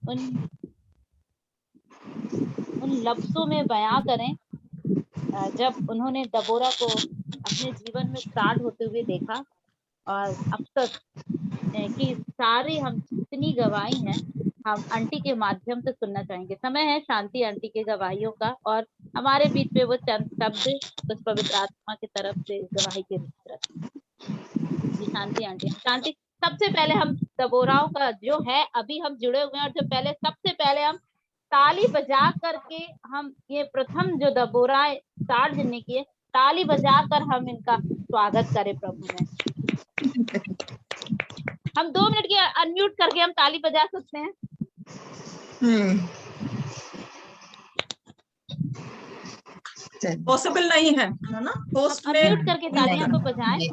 उन उन लफ्जों में बयां करें जब उन्होंने दबोरा को अपने जीवन में स्टार्ट होते हुए देखा। और अब तक की सारी हम जितनी गवाही हैं हम आंटी के माध्यम से सुनना चाहेंगे। समय है शांति आंटी के गवाहियों का, और हमारे बीच में वो चंद शब्द उस पवित्र आत्मा की तरफ से गवाही के रूप में। जी शांति आंटी। शांति, सबसे पहले हम दबोराव का जो है अभी हम जुड़े हुए हैं, और जो पहले सबसे पहले हम ताली बजा करके हम ये प्रथम जो दबोरा स्टार्ट जिनने किए, ताली बजा कर हम इनका स्वागत करें प्रभु में। हम 2 मिनट की अनम्यूट करके हम ताली बजा सकते हैं। पॉसिबल नहीं है ना, होस्ट ने अनम्यूट करके तालियां तो बजाएं।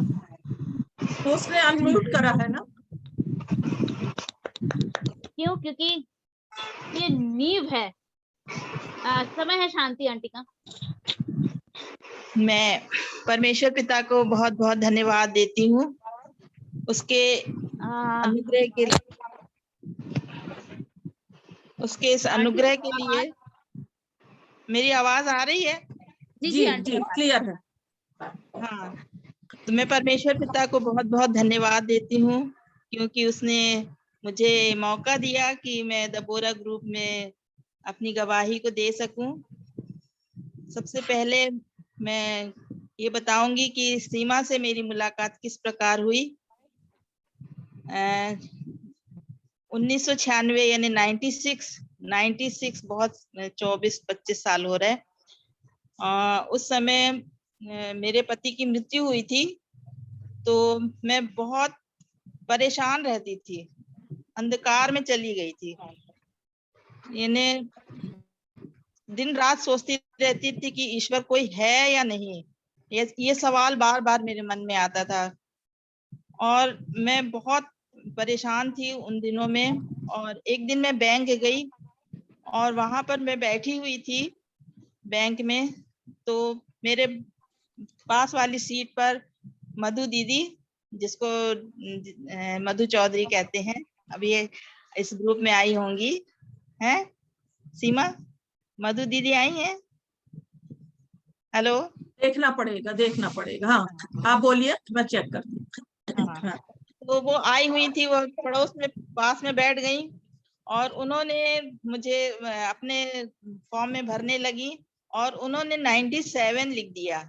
होस्ट ने अनम्यूट करा है ना। क्यों? क्योंकि ये नींव है। समय है शांति आंटी का। मैं परमेश्वर पिता को बहुत बहुत धन्यवाद देती हूँ उसके अनुग्रह के लिए, उसके इस अनुग्रह के लिए। मेरी आवाज आ रही है? जी जी क्लियर है। हाँ, तो मैं परमेश्वर पिता को बहुत बहुत धन्यवाद देती हूँ क्योंकि उसने मुझे मौका दिया कि मैं दबोरा ग्रुप में अपनी गवाही को दे सकूं। सबसे पहले मैं ये बताऊंगी कि सीमा से मेरी मुलाकात किस प्रकार हुई। 1996 यानी 96 बहुत 24-25 साल हो रहे। उस समय मेरे पति की मृत्यु हुई थी, तो मैं बहुत परेशान रहती थी, अंधकार में चली गई थी। यानी दिन रात सोचती रहती थी कि ईश्वर कोई है या नहीं। ये सवाल बार बार मेरे मन में आता था और मैं बहुत परेशान थी उन दिनों में। और एक दिन मैं बैंक गई और वहां पर मैं बैठी हुई थी बैंक में, तो मेरे पास वाली सीट पर मधु दीदी, जिसको मधु चौधरी कहते हैं, अभी ये इस ग्रुप में आई होंगी, हैं सीमा? मधु दीदी आई हैं? हेलो? देखना पड़ेगा। हाँ आप बोलिए, मैं चेक करती हूँ। हाँ, तो वो आई हुई थी, वो पड़ोस में पास में बैठ गई और उन्होंने मुझे अपने फॉर्म में भरने लगी और उन्होंने 97 लिख दिया।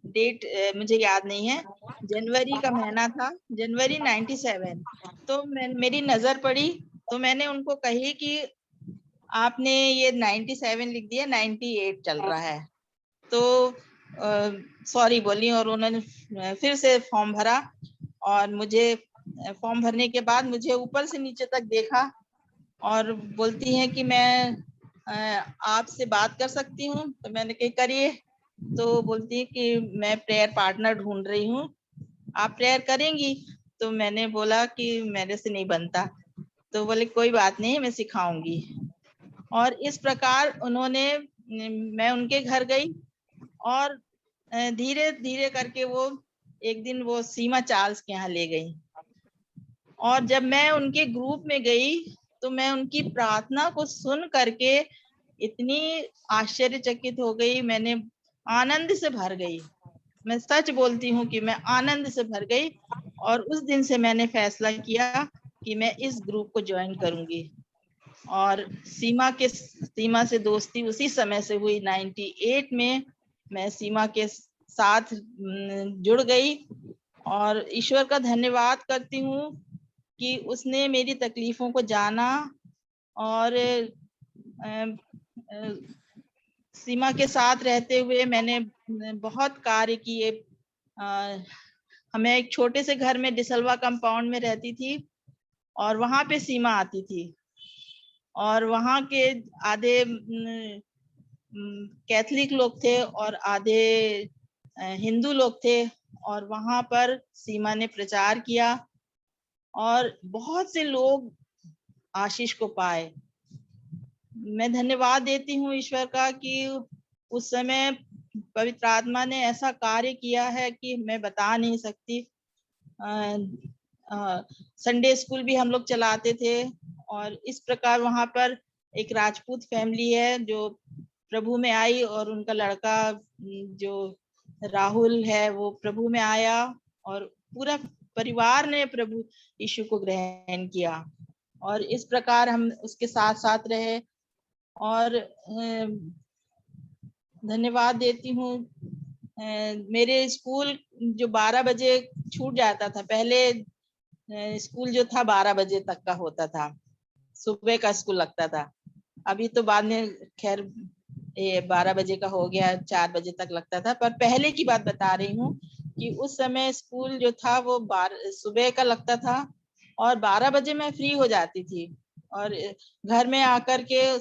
डेट मुझे याद नहीं है, जनवरी का महीना था, जनवरी 97। तो मेरी नजर पड़ी तो मैंने उनको कही कि आपने ये 97 लिख दिया, 98 चल रहा है। तो सॉरी बोली और उन्होंने फिर से फॉर्म भरा और मुझे फॉर्म भरने के बाद मुझे ऊपर से नीचे तक देखा और बोलती हैं कि मैं आपसे बात कर सकती हूँ? तो मैंने कही करिए। तो बोलती है कि मैं प्रेयर पार्टनर ढूंढ रही हूँ, आप प्रेयर करेंगी? तो मैंने बोला कि मेरे से नहीं बनता। तो बोले कोई बात नहीं, मैं सिखाऊंगी। और इस प्रकार उन्होंने, मैं उनके घर गई और धीरे धीरे करके वो एक दिन वो सीमा चार्ल्स के यहाँ ले गई। और जब मैं उनके ग्रुप में गई तो मैं उनकी प्रार्थना को सुन करके इतनी आश्चर्यचकित हो गई, मैंने आनंद से भर गई। मैं सच बोलती हूँ कि मैं आनंद से भर गई और उस दिन से मैंने फैसला किया कि मैं इस ग्रुप को ज्वाइन करूंगी। और सीमा से दोस्ती उसी समय से हुई। 98 में मैं सीमा के साथ जुड़ गई और ईश्वर का धन्यवाद करती हूँ कि उसने मेरी तकलीफों को जाना और सीमा के साथ रहते हुए मैंने बहुत कार्य किए। हमें एक छोटे से घर में डिसलवा कंपाउंड में रहती थी और वहां पे सीमा आती थी और वहां के आधे कैथलिक लोग थे और आधे हिंदू लोग थे और वहां पर सीमा ने प्रचार किया और बहुत से लोग आशीष को पाए। मैं धन्यवाद देती हूँ ईश्वर का कि उस समय पवित्र आत्मा ने ऐसा कार्य किया है कि मैं बता नहीं सकती। संडे स्कूल भी हम लोग चलाते थे और इस प्रकार वहां पर एक राजपूत फैमिली है जो प्रभु में आई, और उनका लड़का जो राहुल है वो प्रभु में आया, और पूरा परिवार ने प्रभु यीशु को ग्रहण किया। और इस प्रकार हम उसके साथ साथ रहे। और धन्यवाद देती हूँ, मेरे स्कूल जो 12 बजे छूट जाता था, पहले स्कूल जो था 12 बजे तक का होता था, सुबह का स्कूल लगता था। अभी तो बाद में खैर 12 बजे का हो गया, 4 बजे तक लगता था, पर पहले की बात बता रही हूँ कि उस समय स्कूल जो था वो सुबह का लगता था, और 12 बजे मैं फ्री हो जाती थी, और घर में आकर के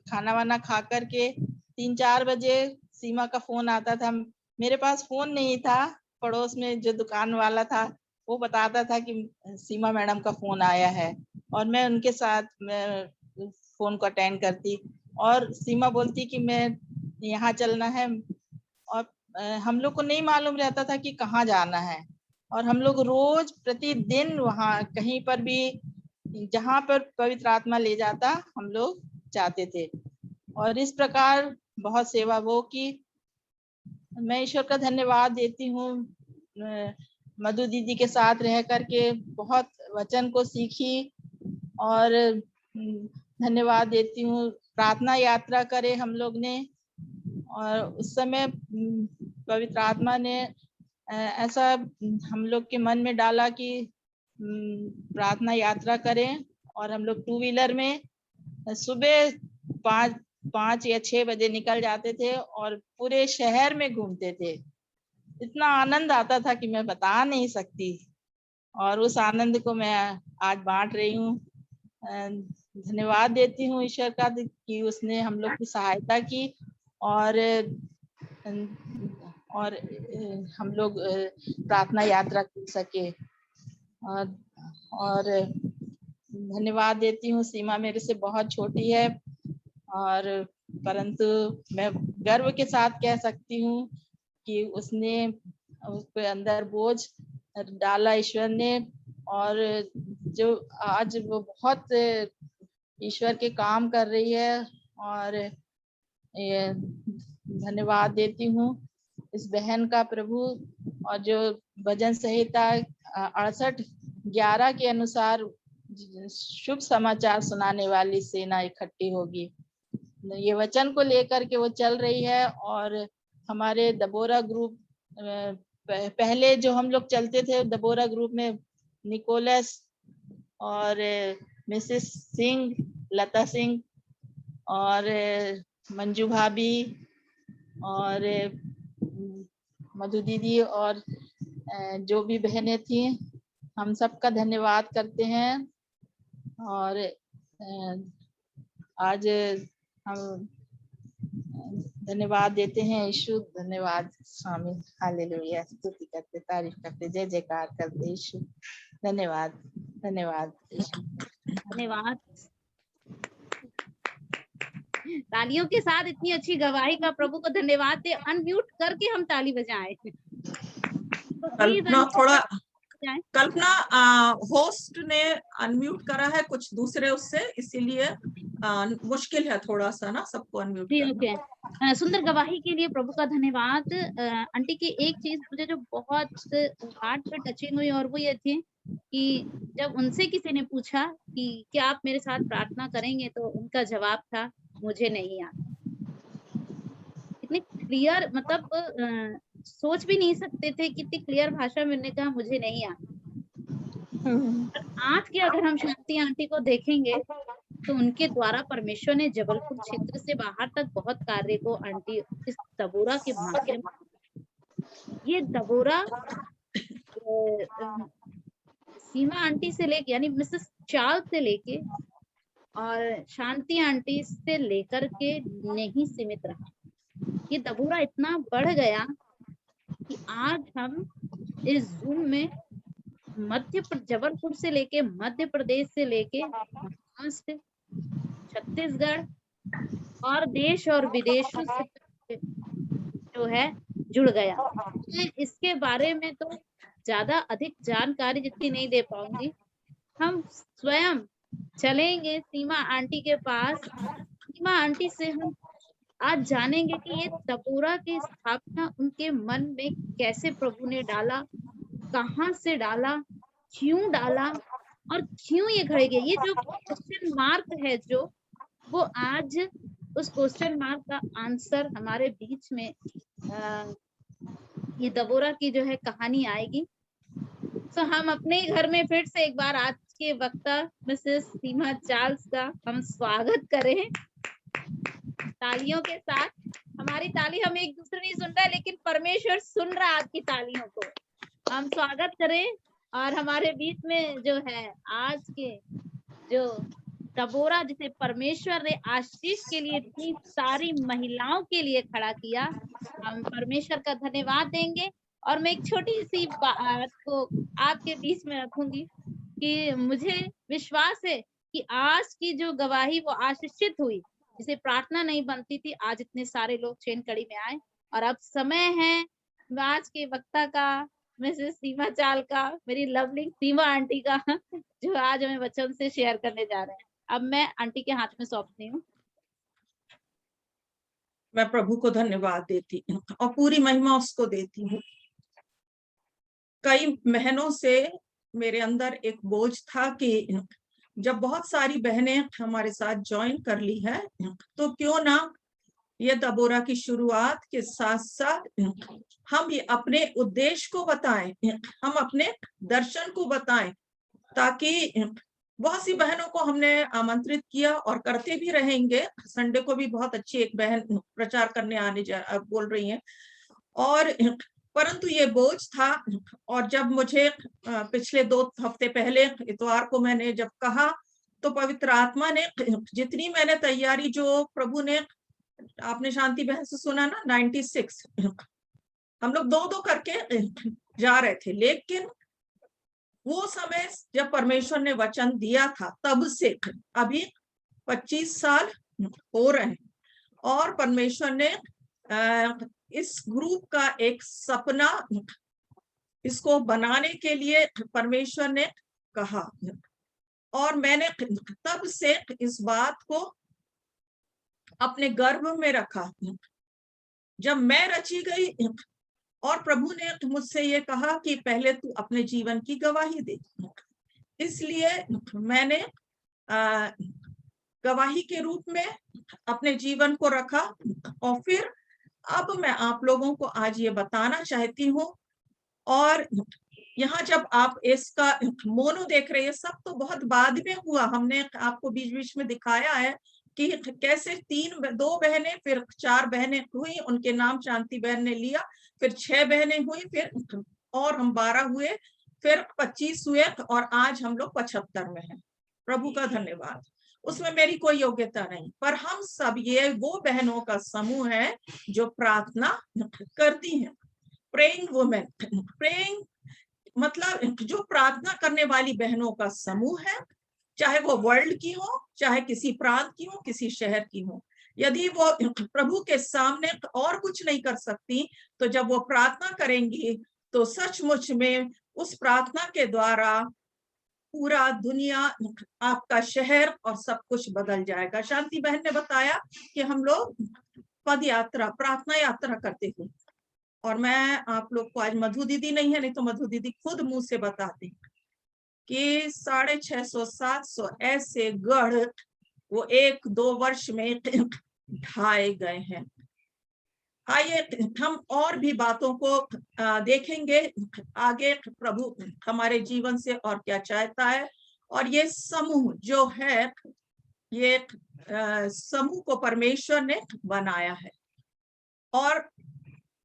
खाना वाना खा करके 3-4 बजे सीमा का फोन आता था। मेरे पास फोन नहीं था, पड़ोस में जो दुकान वाला था वो बताता था कि सीमा मैडम का फोन आया है, और मैं उनके साथ फोन को अटेंड करती, और सीमा बोलती कि मैं यहाँ चलना है, और हम लोग को नहीं मालूम रहता था कि कहाँ जाना है, और हम लोग रोज प्रतिदिन वहाँ कहीं पर भी जहाँ पर पवित्र आत्मा ले जाता हम लोग जाते थे, और इस प्रकार बहुत सेवा वो की। मैं ईश्वर का धन्यवाद देती हूँ, मधु दीदी के साथ रह करके बहुत वचन को सीखी, और धन्यवाद देती हूँ। प्रार्थना यात्रा करे हम लोग ने, और उस समय पवित्र आत्मा ने ऐसा हम लोग के मन में डाला कि प्रार्थना यात्रा करें, और हम लोग 2 व्हीलर में सुबह 5 या 6 बजे निकल जाते थे और पूरे शहर में घूमते थे। इतना आनंद आता था कि मैं बता नहीं सकती, और उस आनंद को मैं आज बांट रही हूँ। धन्यवाद देती हूँ ईश्वर का कि उसने हम लोग की सहायता की, और हम लोग प्रार्थना यात्रा कर सके। और धन्यवाद देती हूँ, सीमा मेरे से बहुत छोटी है, और परंतु मैं गर्व के साथ कह सकती हूँ कि उसने उसके अंदर बोझ डाला ईश्वर ने, और जो आज वो बहुत ईश्वर के काम कर रही है। और धन्यवाद देती हूँ इस बहन का प्रभु, और जो भजन संहिता 68:11 के अनुसार शुभ समाचार सुनाने वाली सेना इकट्ठी होगी, ये वचन को लेकर के वो चल रही है। और हमारे दबोरा ग्रुप, पहले जो हम लोग चलते थे दबोरा ग्रुप में, निकोलस और मिसेस सिंह, लता सिंह और मंजू भाभी और मधु दीदी और जो भी बहनें थी, हम सबका धन्यवाद करते हैं। और आज हम धन्यवाद देते हैं यीशु, धन्यवाद स्वामी, हालेलुया, स्तुति करते, तारीफ करते, जय जयकार करते यीशु, धन्यवाद धन्यवाद धन्यवाद। तालियों के साथ इतनी अच्छी गवाही का प्रभु को धन्यवाद दे। अनम्यूट करके हम ताली बजाएं। कल्पना थोड़ा, कल्पना होस्ट ने अनम्यूट करा है कुछ दूसरे उससे, इसीलिए मुश्किल है थोड़ा सा ना सबको अनम्यूट करना। सुंदर गवाही के लिए प्रभु का धन्यवाद। आंटी की एक चीज मुझे जो बहुत हार्ट पे टचिंग हुई, और वो ये थी कि जब उनसे किसी ने पूछा कि क्या आप मेरे साथ प्रार्थना करेंगे, तो उनका जवाब था मुझे नहीं आता। इतनी क्लियर, मतलब सोच भी नहीं सकते थे कितनी क्लियर भाषा में उन्होंने कहा मुझे नहीं आता। आज के अगर हम शांति आंटी को देखेंगे तो उनके द्वारा परमेश्वर ने जबलपुर क्षेत्र से बाहर तक बहुत कार्य को आंटी इस दबोरा के माध्यम, ये दबोरा सीमा आंटी से लेके, यानी मिसेस चार्ल्स से लेके और शांति आंटी से लेकर के नहीं सीमित रहा। ये दबोरा इतना बढ़ गया कि आज हम इस जूम में जबलपुर से लेके मध्य प्रदेश से लेके महाराष्ट्र, छत्तीसगढ़ और देश और विदेशों से जो है जुड़ गया। मैं इसके बारे में तो ज्यादा अधिक जानकारी जितनी नहीं दे पाऊंगी। हम स्वयं चलेंगे सीमा आंटी के पास। सीमा आंटी से हम आज जानेंगे कि ये दबोरा की स्थापना उनके मन में कैसे प्रभु ने डाला, कहाँ से डाला, क्यों डाला और क्यों ये खड़े गए। ये जो क्वेश्चन मार्क है जो, वो आज उस क्वेश्चन मार्क का आंसर हमारे बीच में ये दबोरा की जो है कहानी आएगी। तो हम अपने ही घर में फिर से एक बार आज के वक्ता मिसेस सीमा चार्ल्स का हम स्वागत करें तालियों के साथ। हमारी ताली हम एक दूसरे नहीं सुन रहा है, लेकिन परमेश्वर सुन रहा है आपकी तालियों को। हम स्वागत करें। और हमारे बीच में जो है आज के जो दबोरा, जिसे परमेश्वर ने आशीष के लिए इतनी सारी महिलाओं के लिए खड़ा किया, हम परमेश्वर का धन्यवाद देंगे। और मैं एक छोटी सी बात को आपके बीच में रखूंगी कि मुझे विश्वास है कि आज की जो गवाही वो आशीषित हुई। जिसे प्रार्थना नहीं बनती थी, आज इतने सारे लोग चैन कड़ी में आए। और अब समय है आज के वक्ता का, मिसेस सीमा चाल का, मेरी लवली सीमा आंटी का, जो आज हमें वचन से शेयर करने जा रहे हैं। अब मैं आंटी के हाथ में सौंपती हूँ। मैं प्रभु को धन्यवाद देती हूँ और पूरी महिमा उसको देती हूँ। कई महीनों से मेरे अंदर एक बोझ था कि जब बहुत सारी बहनें हमारे साथ ज्वाइन कर ली है, तो क्यों ना ये दबोरा की शुरुआत के साथ साथ हम ये अपने उद्देश्य को बताएं, हम अपने दर्शन को बताएं, ताकि बहुत सी बहनों को हमने आमंत्रित किया और करते भी रहेंगे। संडे को भी बहुत अच्छी एक बहन प्रचार करने आने बोल रही हैं। और परंतु ये बोझ था। और जब मुझे पिछले 2 हफ्ते पहले इतवार को मैंने जब कहा, तो पवित्र आत्मा ने जितनी मैंने तैयारी, जो प्रभु ने, आपने शांति बहन से सुना ना, 96 हम लोग 2-2 करके जा रहे थे, लेकिन वो समय जब परमेश्वर ने वचन दिया था, तब से अभी 25 साल हो रहे हैं। और परमेश्वर ने इस ग्रुप का एक सपना, इसको बनाने के लिए परमेश्वर ने कहा। और मैंने तब से इस बात को अपने गर्भ में रखा। जब मैं रची गई और प्रभु ने मुझसे ये कहा कि पहले तू अपने जीवन की गवाही दे, इसलिए मैंने गवाही के रूप में अपने जीवन को रखा। और फिर अब मैं आप लोगों को आज ये बताना चाहती हूँ। और यहाँ जब आप इसका मोनो देख रहे हैं, सब तो बहुत बाद में हुआ। हमने आपको बीच बीच में दिखाया है कि कैसे 2 बहनें, फिर 4 बहनें हुई, उनके नाम शांति बहन ने लिया, फिर 6 बहनें हुई, फिर और हम 12 हुए, फिर 25 हुए, और आज हम लोग 75 में हैं। प्रभु का धन्यवाद। उसमें मेरी कोई योग्यता नहीं, पर हम सब ये वो बहनों का समूह है जो प्रार्थना करती हैं। प्रेइंग वुमेन, प्रेइंग मतलब जो प्रार्थना करने वाली बहनों का समूह है, चाहे वो वर्ल्ड की हो, चाहे किसी प्रांत की हो, किसी शहर की हो। यदि वो प्रभु के सामने और कुछ नहीं कर सकती, तो जब वो प्रार्थना करेंगी, तो सचमुच में उस प्रार्थना के द्वारा पूरा दुनिया, आपका शहर और सब कुछ बदल जाएगा। शांति बहन ने बताया कि हम लोग पद यात्रा, प्रार्थना यात्रा करते थे। और मैं आप लोग को, आज मधु दीदी नहीं है, नहीं तो मधु दीदी खुद मुंह से बताती कि 650-700 ऐसे गढ़ वो 1-2 वर्ष में ढाए गए हैं। आइए हम और भी बातों को देखेंगे आगे, प्रभु हमारे जीवन से और क्या चाहता है। और ये समूह जो है, ये समूह को परमेश्वर ने बनाया है। और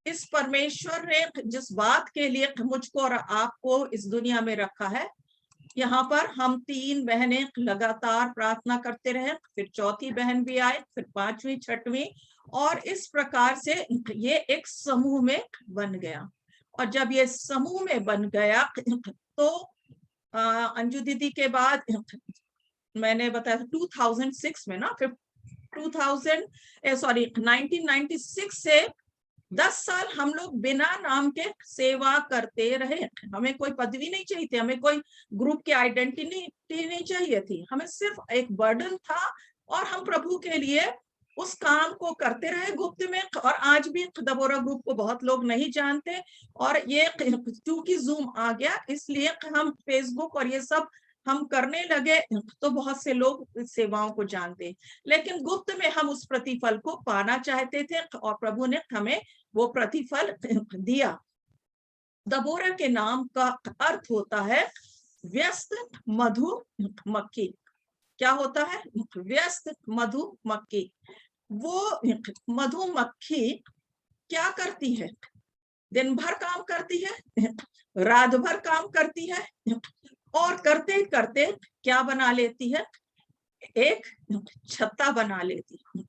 इस परमेश्वर ने जिस बात के लिए मुझको और आपको इस दुनिया में रखा है, यहाँ पर हम 3 बहनें लगातार प्रार्थना करते रहे, फिर 4थी बहन भी आए, फिर 5वीं, 6वीं, और इस प्रकार से ये एक समूह में बन गया। और जब ये समूह में बन गया, तो अंजू दीदी के बाद मैंने बताया 2006 में ना, फिर 1996 से 10 साल हम लोग बिना नाम के सेवा करते रहे। हमें कोई पदवी नहीं चाहिए थी, हमें कोई ग्रुप की आइडेंटिटी नहीं चाहिए थी, हमें सिर्फ एक बर्डन था और हम प्रभु के लिए उस काम को करते रहे गुप्त में। और आज भी दबोरा ग्रुप को बहुत लोग नहीं जानते, और ये क्योंकि जूम आ गया इसलिए हम फेसबुक और ये सब हम करने लगे तो बहुत से लोग सेवाओं को जानते, लेकिन गुप्त में हम उस प्रतिफल को पाना चाहते थे और प्रभु ने हमें वो प्रतिफल दिया। दबोरा के नाम का अर्थ होता है व्यस्त मधुमक्खी। क्या होता है? व्यस्त मधुमक्खी। वो मधुमक्खी क्या करती है? दिन भर काम करती है, रात भर काम करती है, और करते करते क्या बना लेती है? एक छत्ता बना लेती है,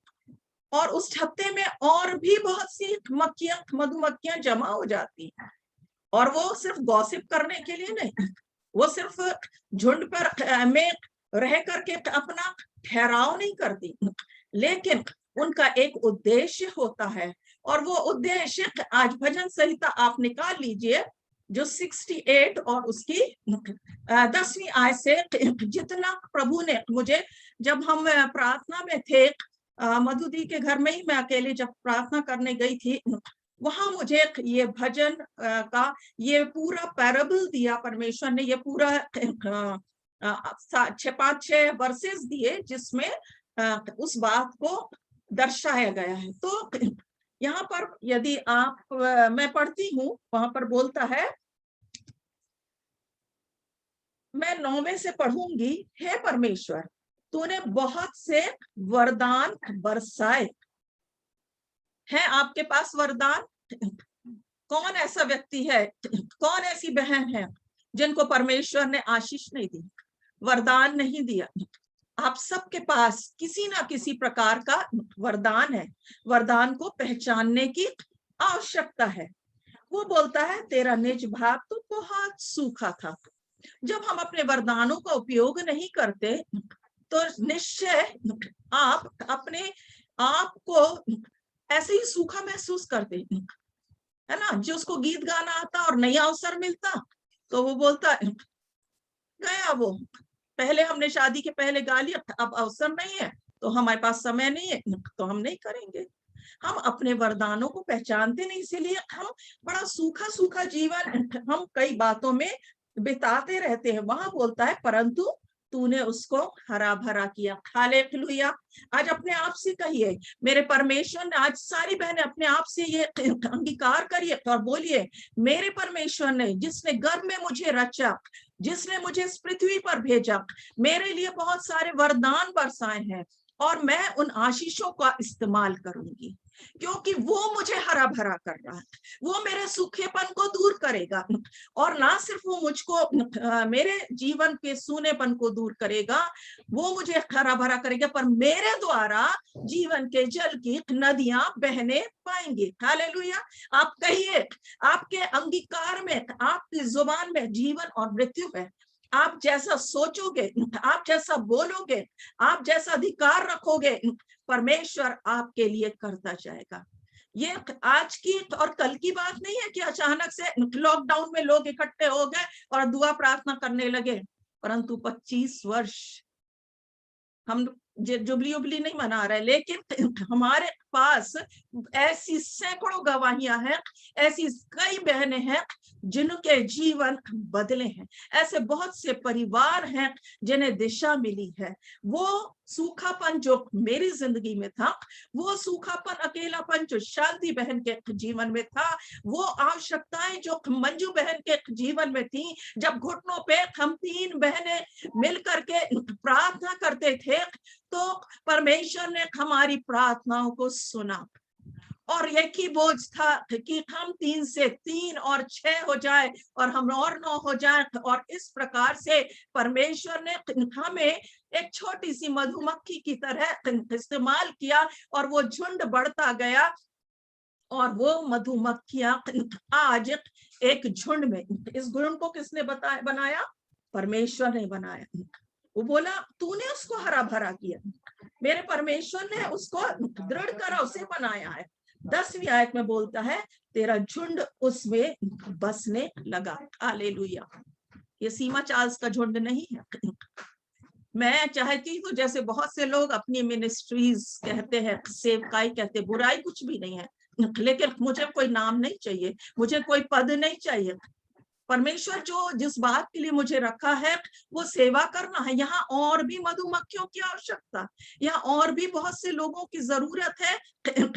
और उस छत्ते में और भी बहुत सी मधुमक्खियां जमा हो जाती हैं। और वो सिर्फ गॉसिप करने के लिए नहीं, वो सिर्फ झुंड पर में रह करके अपना ठहराव नहीं करती, लेकिन उनका एक उद्देश्य होता है। और वो उद्देश्य आज भजन संहिता आप निकाल लीजिए जो 68 और उसकी 10वीं आयत से, जितना प्रभु ने मुझे, जब हम प्रार्थना में थे मधु दी के घर में ही, मैं अकेले जब प्रार्थना करने गई थी, वहां मुझे ये भजन का ये पूरा पैराबल दिया परमेश्वर ने, ये पूरा 5-6 वर्सेस दिए जिसमें उस बात को दर्शाया गया है। तो यहाँ पर यदि आप मैं पढ़ती हूँ, वहां पर बोलता है, मैं 9वें से पढ़ूंगी, हे परमेश्वर तूने बहुत से वरदान बरसाए हैं। आपके पास वरदान? कौन ऐसा व्यक्ति है, कौन ऐसी बहन है जिनको परमेश्वर ने आशीष नहीं दी, वरदान नहीं दिया? आप सबके पास किसी ना किसी प्रकार का वरदान है, वरदान को पहचानने की आवश्यकता है। वो बोलता है तेरा निज भाग तो बहुत सूखा था। जब हम अपने वरदानों का उपयोग नहीं करते तो निश्चय आप अपने आप को ऐसे ही सूखा महसूस करते है ना। जिसको गीत गाना आता और नया अवसर मिलता तो वो बोलता गया, वो पहले हमने शादी के पहले गा लिया, अब अवसर नहीं है तो हमारे पास समय नहीं है तो हम नहीं करेंगे। हम अपने वरदानों को पहचानते नहीं, इसीलिए हम बड़ा सूखा सूखा जीवन हम कई बातों में बिताते रहते हैं। वहां बोलता है परंतु तूने उसको हरा भरा किया। हालेलुया। आज अपने आप से कहिए, मेरे परमेश्वर ने, आज सारी बहनें अपने आप से ये अंगीकार करिए और बोलिए, मेरे परमेश्वर ने, जिसने गर्भ में मुझे रचा, जिसने मुझे इस पृथ्वी पर भेजा, मेरे लिए बहुत सारे वरदान बरसाए हैं और मैं उन आशीषों का इस्तेमाल करूंगी, क्योंकि वो मुझे हरा भरा कर रहा है, वो मेरे सूखेपन को दूर करेगा। और ना सिर्फ वो मुझको मेरे जीवन के सूनेपन को दूर करेगा, वो मुझे हरा भरा करेगा, पर मेरे द्वारा जीवन के जल की नदियां बहने पाएंगी। हालेलुया। आप कहिए, आपके अंगीकार में, आपकी जुबान में जीवन और मृत्यु है। आप जैसा सोचोगे, आप जैसा बोलोगे, आप जैसा अधिकार रखोगे, परमेश्वर आपके लिए करता जाएगा। ये आज की और कल की बात नहीं है कि अचानक से लॉकडाउन में लोग इकट्ठे हो गए और दुआ प्रार्थना करने लगे, परंतु 25 वर्ष हम जुबली उबली नहीं मना रहे, लेकिन हमारे पास ऐसी सैकड़ों गवाहियां हैं, ऐसी कई बहनें हैं जिनके जीवन बदले हैं, ऐसे बहुत से परिवार हैं जिन्हें दिशा मिली है। वो सूखापन जो मेरी जिंदगी में था, वो सूखापन, अकेलापन जो शांति बहन के जीवन में था, वो आवश्यकताएं जो मंजू बहन के जीवन में थी, जब घुटनों पे हम 3 बहनें मिलकर के प्रार्थना करते थे तो परमेश्वर ने हमारी प्रार्थनाओं को सुना। और एक ही बोझ था कि हम 3 से 3 और 6 हो जाए और हम और 9 हो जाए, और इस प्रकार से परमेश्वर ने हमें एक छोटी सी मधुमक्खी की तरह इस्तेमाल किया और वो झुंड बढ़ता गया। और वो मधुमक्खियां आज एक झुंड में, इस झुंड को किसने बनाया? परमेश्वर ने बनाया। वो बोला तूने उसको हरा भरा किया, मेरे परमेश्वर ने उसको दृढ़ करा, उसे बनाया है। 10वीं आयत में बोलता है तेरा झुंड उसमें बसने लगा। हालेलुया। ये सीमा चार्ल्स का झुंड नहीं है। मैं चाहती हूँ, जैसे बहुत से लोग अपनी मिनिस्ट्रीज कहते हैं, सेवकाई कहते हैं, बुराई कुछ भी नहीं है, लेकिन मुझे कोई नाम नहीं चाहिए, मुझे कोई पद नहीं चाहिए। परमेश्वर जो जिस बात के लिए मुझे रखा है वो सेवा करना है। यहाँ और भी मधुमक्खियों की आवश्यकता, यहाँ और भी बहुत से लोगों की जरूरत है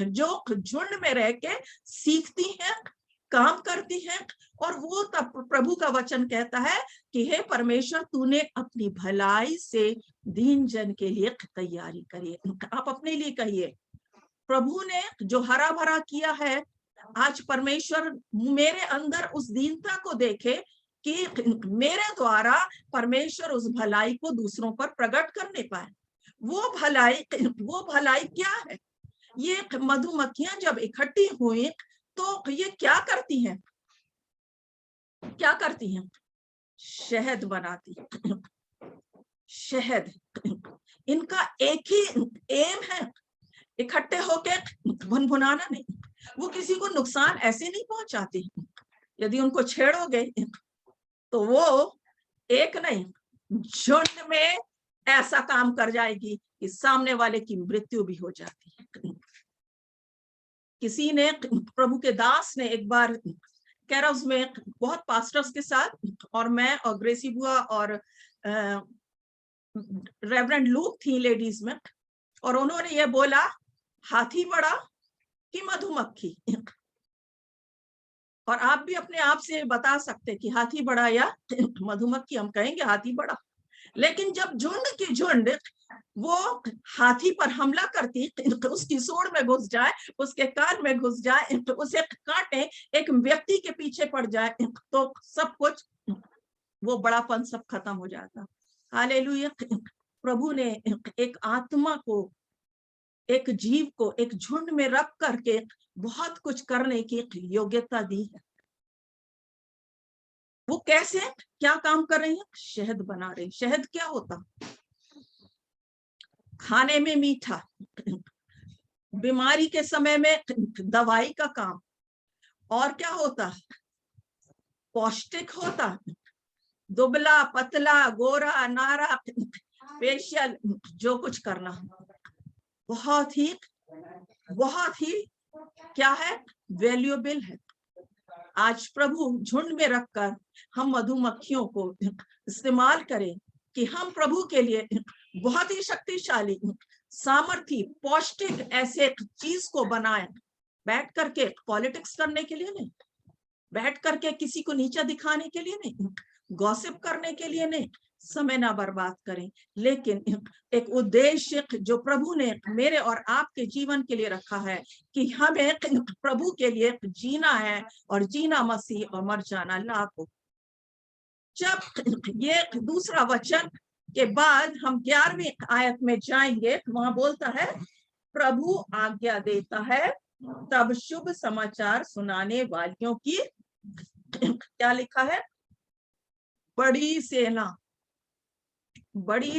जो झुंड में रह के सीखती हैं, काम करती हैं। और वो तब प्रभु का वचन कहता है कि हे परमेश्वर, तूने अपनी भलाई से दीन जन के लिए तैयारी करी। आप अपने लिए कहिए, प्रभु ने जो हरा भरा किया है, आज परमेश्वर मेरे अंदर उस दीनता को देखे कि मेरे द्वारा परमेश्वर उस भलाई को दूसरों पर प्रकट करने पाए। वो भलाई क्या है? ये मधुमक्खियां जब इकट्ठी हुई तो ये क्या करती हैं? शहद बनाती। शहद, इनका एक ही एम है, इकट्ठे होके भुनभुनाना नहीं। वो किसी को नुकसान ऐसे नहीं पहुंचाती। यदि उनको छेड़ोगे तो वो एक नहीं, झुंड में ऐसा काम कर जाएगी कि सामने वाले की मृत्यु भी हो जाती है। किसी ने, प्रभु के दास ने एक बार कैरव्स में बहुत पास्टर्स के साथ, और मैं और ग्रेसी बुआ और रेवरेंड लूक थी लेडीज में, और उन्होंने ये बोला, हाथी बड़ा कि मधुमक्खी? और आप भी अपने आप से बता सकते कि हाथी बड़ा या मधुमक्खी। हम कहेंगे हाथी बड़ा। लेकिन जब झुंड की झुंड वो हाथी पर हमला करती, उसकी सूंड में घुस जाए, उसके कान में घुस जाए, उसे काटे, एक व्यक्ति के पीछे पड़ जाए, तो सब कुछ, वो बड़ापन सब खत्म हो जाता। हालेलुया। प्रभु ने एक आत्मा को, एक जीव को एक झुंड में रख करके बहुत कुछ करने की योग्यता दी है। वो कैसे, क्या काम कर रही है? शहद बना रही। शहद क्या होता? खाने में मीठा, बीमारी के समय में दवाई का काम। और क्या होता? पौष्टिक होता। दुबला पतला, गोरा नारा, फेशियल, जो कुछ करना, बहुत ही क्या है? वैल्यूएबल है। आज प्रभु झुंड में रखकर हम मधुमक्खियों को इस्तेमाल करें कि हम प्रभु के लिए बहुत ही शक्तिशाली, सामर्थी, पौष्टिक ऐसे चीज को बनाएं। बैठ करके पॉलिटिक्स करने के लिए नहीं, बैठ करके किसी को नीचा दिखाने के लिए नहीं, गॉसिप करने के लिए नहीं, समय ना बर्बाद करें, लेकिन एक उद्देश्य जो प्रभु ने मेरे और आपके जीवन के लिए रखा है कि हमें प्रभु के लिए जीना है, और जीना मसीह और मर जाना लाभ हो। जब ये दूसरा वचन के बाद हम 11वीं आयत में जाएंगे, वहां बोलता है, प्रभु आज्ञा देता है तब शुभ समाचार सुनाने वालियों की, क्या लिखा है? बड़ी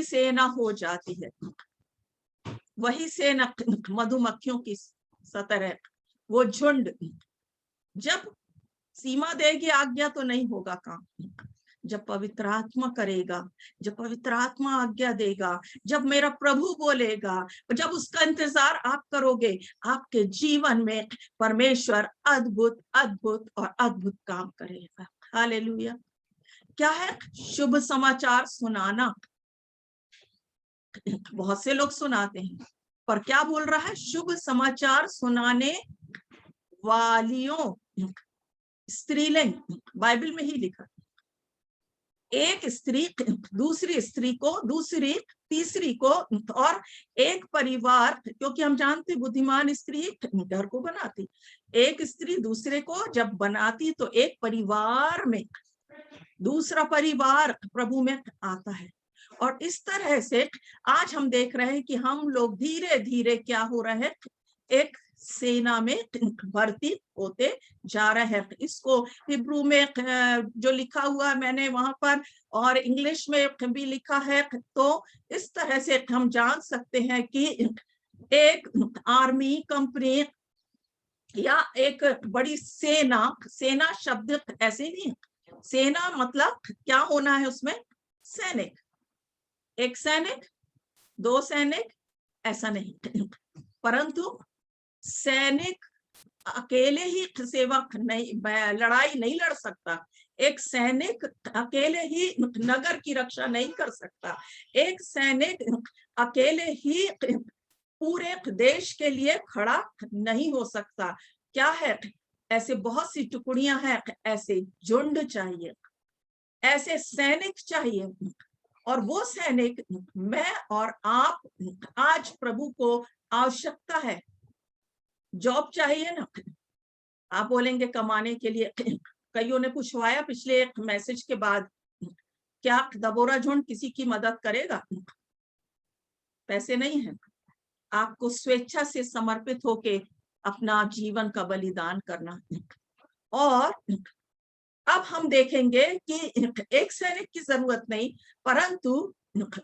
सेना हो जाती है। वही सेना मधुमक्खियों की सतर है, वो झुंड। जब सीमा देगी आज्ञा तो नहीं होगा काम। जब पवित्र आत्मा करेगा, जब पवित्र आत्मा आज्ञा देगा, जब मेरा प्रभु बोलेगा, जब उसका इंतजार आप करोगे, आपके जीवन में परमेश्वर अद्भुत अद्भुत और अद्भुत काम करेगा। हालेलुया। क्या है? शुभ समाचार सुनाना। बहुत से लोग सुनाते हैं, पर क्या बोल रहा है? शुभ समाचार सुनाने वालियों, स्त्रीलिंग, बाइबल में ही लिखा। एक स्त्री दूसरी स्त्री को, दूसरी तीसरी को, और एक परिवार, क्योंकि हम जानते बुद्धिमान स्त्री घर को बनाती, एक स्त्री दूसरे को जब बनाती तो एक परिवार में दूसरा परिवार प्रभु में आता है। और इस तरह से आज हम देख रहे हैं कि हम लोग धीरे धीरे क्या हो रहे हैं? एक सेना में भर्ती होते जा रहे हैं। इसको हिब्रू में जो लिखा हुआ मैंने वहां पर, और इंग्लिश में भी लिखा है, तो इस तरह से हम जान सकते हैं कि एक आर्मी कंपनी या एक बड़ी सेना, सेना शब्द ऐसे नहीं, सेना मतलब क्या होना है उसमें, सैनिक, एक सैनिक, दो सैनिक, ऐसा नहीं, परंतु सैनिक अकेले ही सेवा नहीं, लड़ाई नहीं लड़ सकता। एक सैनिक अकेले ही नगर की रक्षा नहीं कर सकता। एक सैनिक अकेले ही पूरे देश के लिए खड़ा नहीं हो सकता। क्या है, ऐसे बहुत सी टुकड़ियां हैं, ऐसे झुंड चाहिए, ऐसे सैनिक चाहिए। और वो सैनिक मैं और आप, आज प्रभु को आवश्यकता है। जॉब चाहिए ना, आप बोलेंगे कमाने के लिए, कईयों ने पूछवाया पिछले एक मैसेज के बाद, क्या दबोरा झुंड किसी की मदद करेगा? पैसे नहीं है, आपको स्वेच्छा से समर्पित होके अपना जीवन का बलिदान करना। और अब हम देखेंगे कि एक सैनिक की जरूरत नहीं, परंतु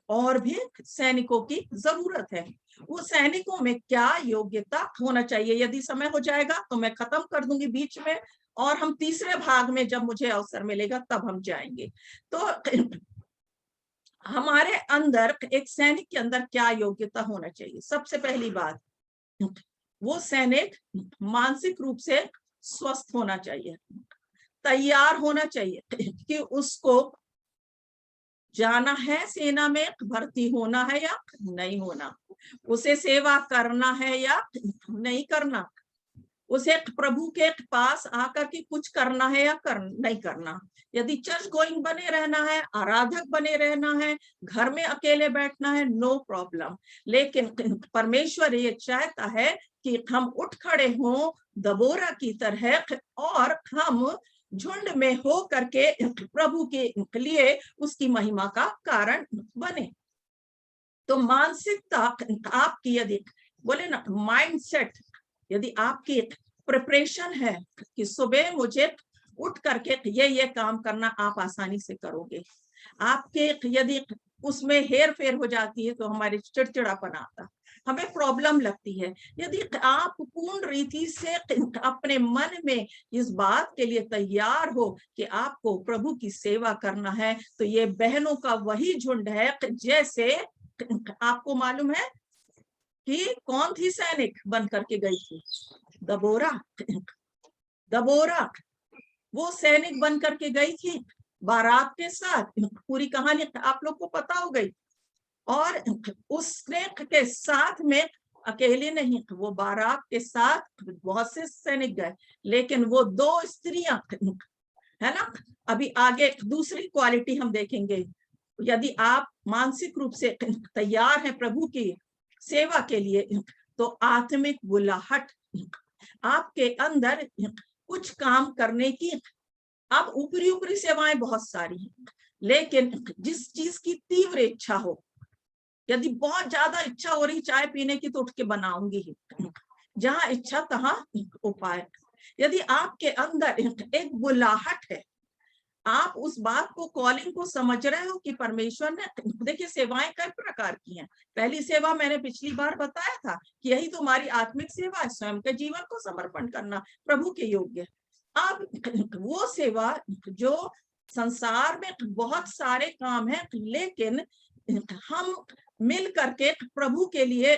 और भी सैनिकों की जरूरत है। वो सैनिकों में क्या योग्यता होना चाहिए? यदि समय हो जाएगा तो मैं खत्म कर दूंगी बीच में, और हम तीसरे भाग में जब मुझे अवसर मिलेगा तब हम जाएंगे। तो हमारे अंदर, एक सैनिक के अंदर क्या योग्यता होना चाहिए? सबसे पहली बात, वो सैनिक मानसिक रूप से स्वस्थ होना चाहिए, तैयार होना चाहिए कि उसको जाना है सेना में, भर्ती होना है या नहीं होना, उसे सेवा करना है या नहीं करना, उसे प्रभु के पास आकर के कुछ करना है या नहीं करना। यदि चर्च गोइंग बने रहना है, आराधक बने रहना है, घर में अकेले बैठना है, नो प्रॉब्लम। लेकिन परमेश्वर ये चाहता है कि हम उठ खड़े हों दबोरा की तरह, और हम झुंड में हो करके प्रभु के लिए उसकी महिमा का कारण बने। तो मानसिकता आपकी, यदि बोले ना माइंड सेट, यदि आपकी प्रिपरेशन है कि सुबह मुझे उठ करके ये काम करना, आप आसानी से करोगे। आपके यदि उसमें हेर फेर हो जाती है तो हमारे चिड़चिड़ापन आता, हमें प्रॉब्लम लगती है। यदि आप पूर्ण रीति से अपने मन में इस बात के लिए तैयार हो कि आपको प्रभु की सेवा करना है, तो ये बहनों का वही झुंड है। जैसे आपको मालूम है कि कौन थी सैनिक बन करके गई थी? दबोरा। दबोरा वो सैनिक बन करके गई थी बारात के साथ। पूरी कहानी आप लोग को पता हो गई। और उसने के साथ में अकेले नहीं, वो बारात के साथ बहुत से सैनिक गए, लेकिन वो दो स्त्रियां, है ना। अभी आगे दूसरी क्वालिटी हम देखेंगे। यदि आप मानसिक रूप से तैयार हैं प्रभु की सेवा के लिए, तो आत्मिक बुलाहट आपके अंदर कुछ काम करने की, अब ऊपरी ऊपरी सेवाएं बहुत सारी हैं, लेकिन जिस चीज की तीव्र इच्छा हो, यदि बहुत ज्यादा इच्छा हो रही चाय पीने की तो उठ के बनाऊंगी ही, जहां इच्छा तहां उपाय। यदि आपके अंदर एक बुलाहट है, आप उस बात को, कॉलिंग को समझ रहे हो कि परमेश्वर ने, देखिए सेवाएं कई प्रकार की हैं। पहली सेवा मैंने पिछली बार बताया था कि यही तुम्हारी आत्मिक सेवा है, स्वयं के जीवन को समर्पण करना प्रभु के योग्य। अब वो सेवा जो संसार में बहुत सारे काम है, लेकिन हम मिल करके प्रभु के लिए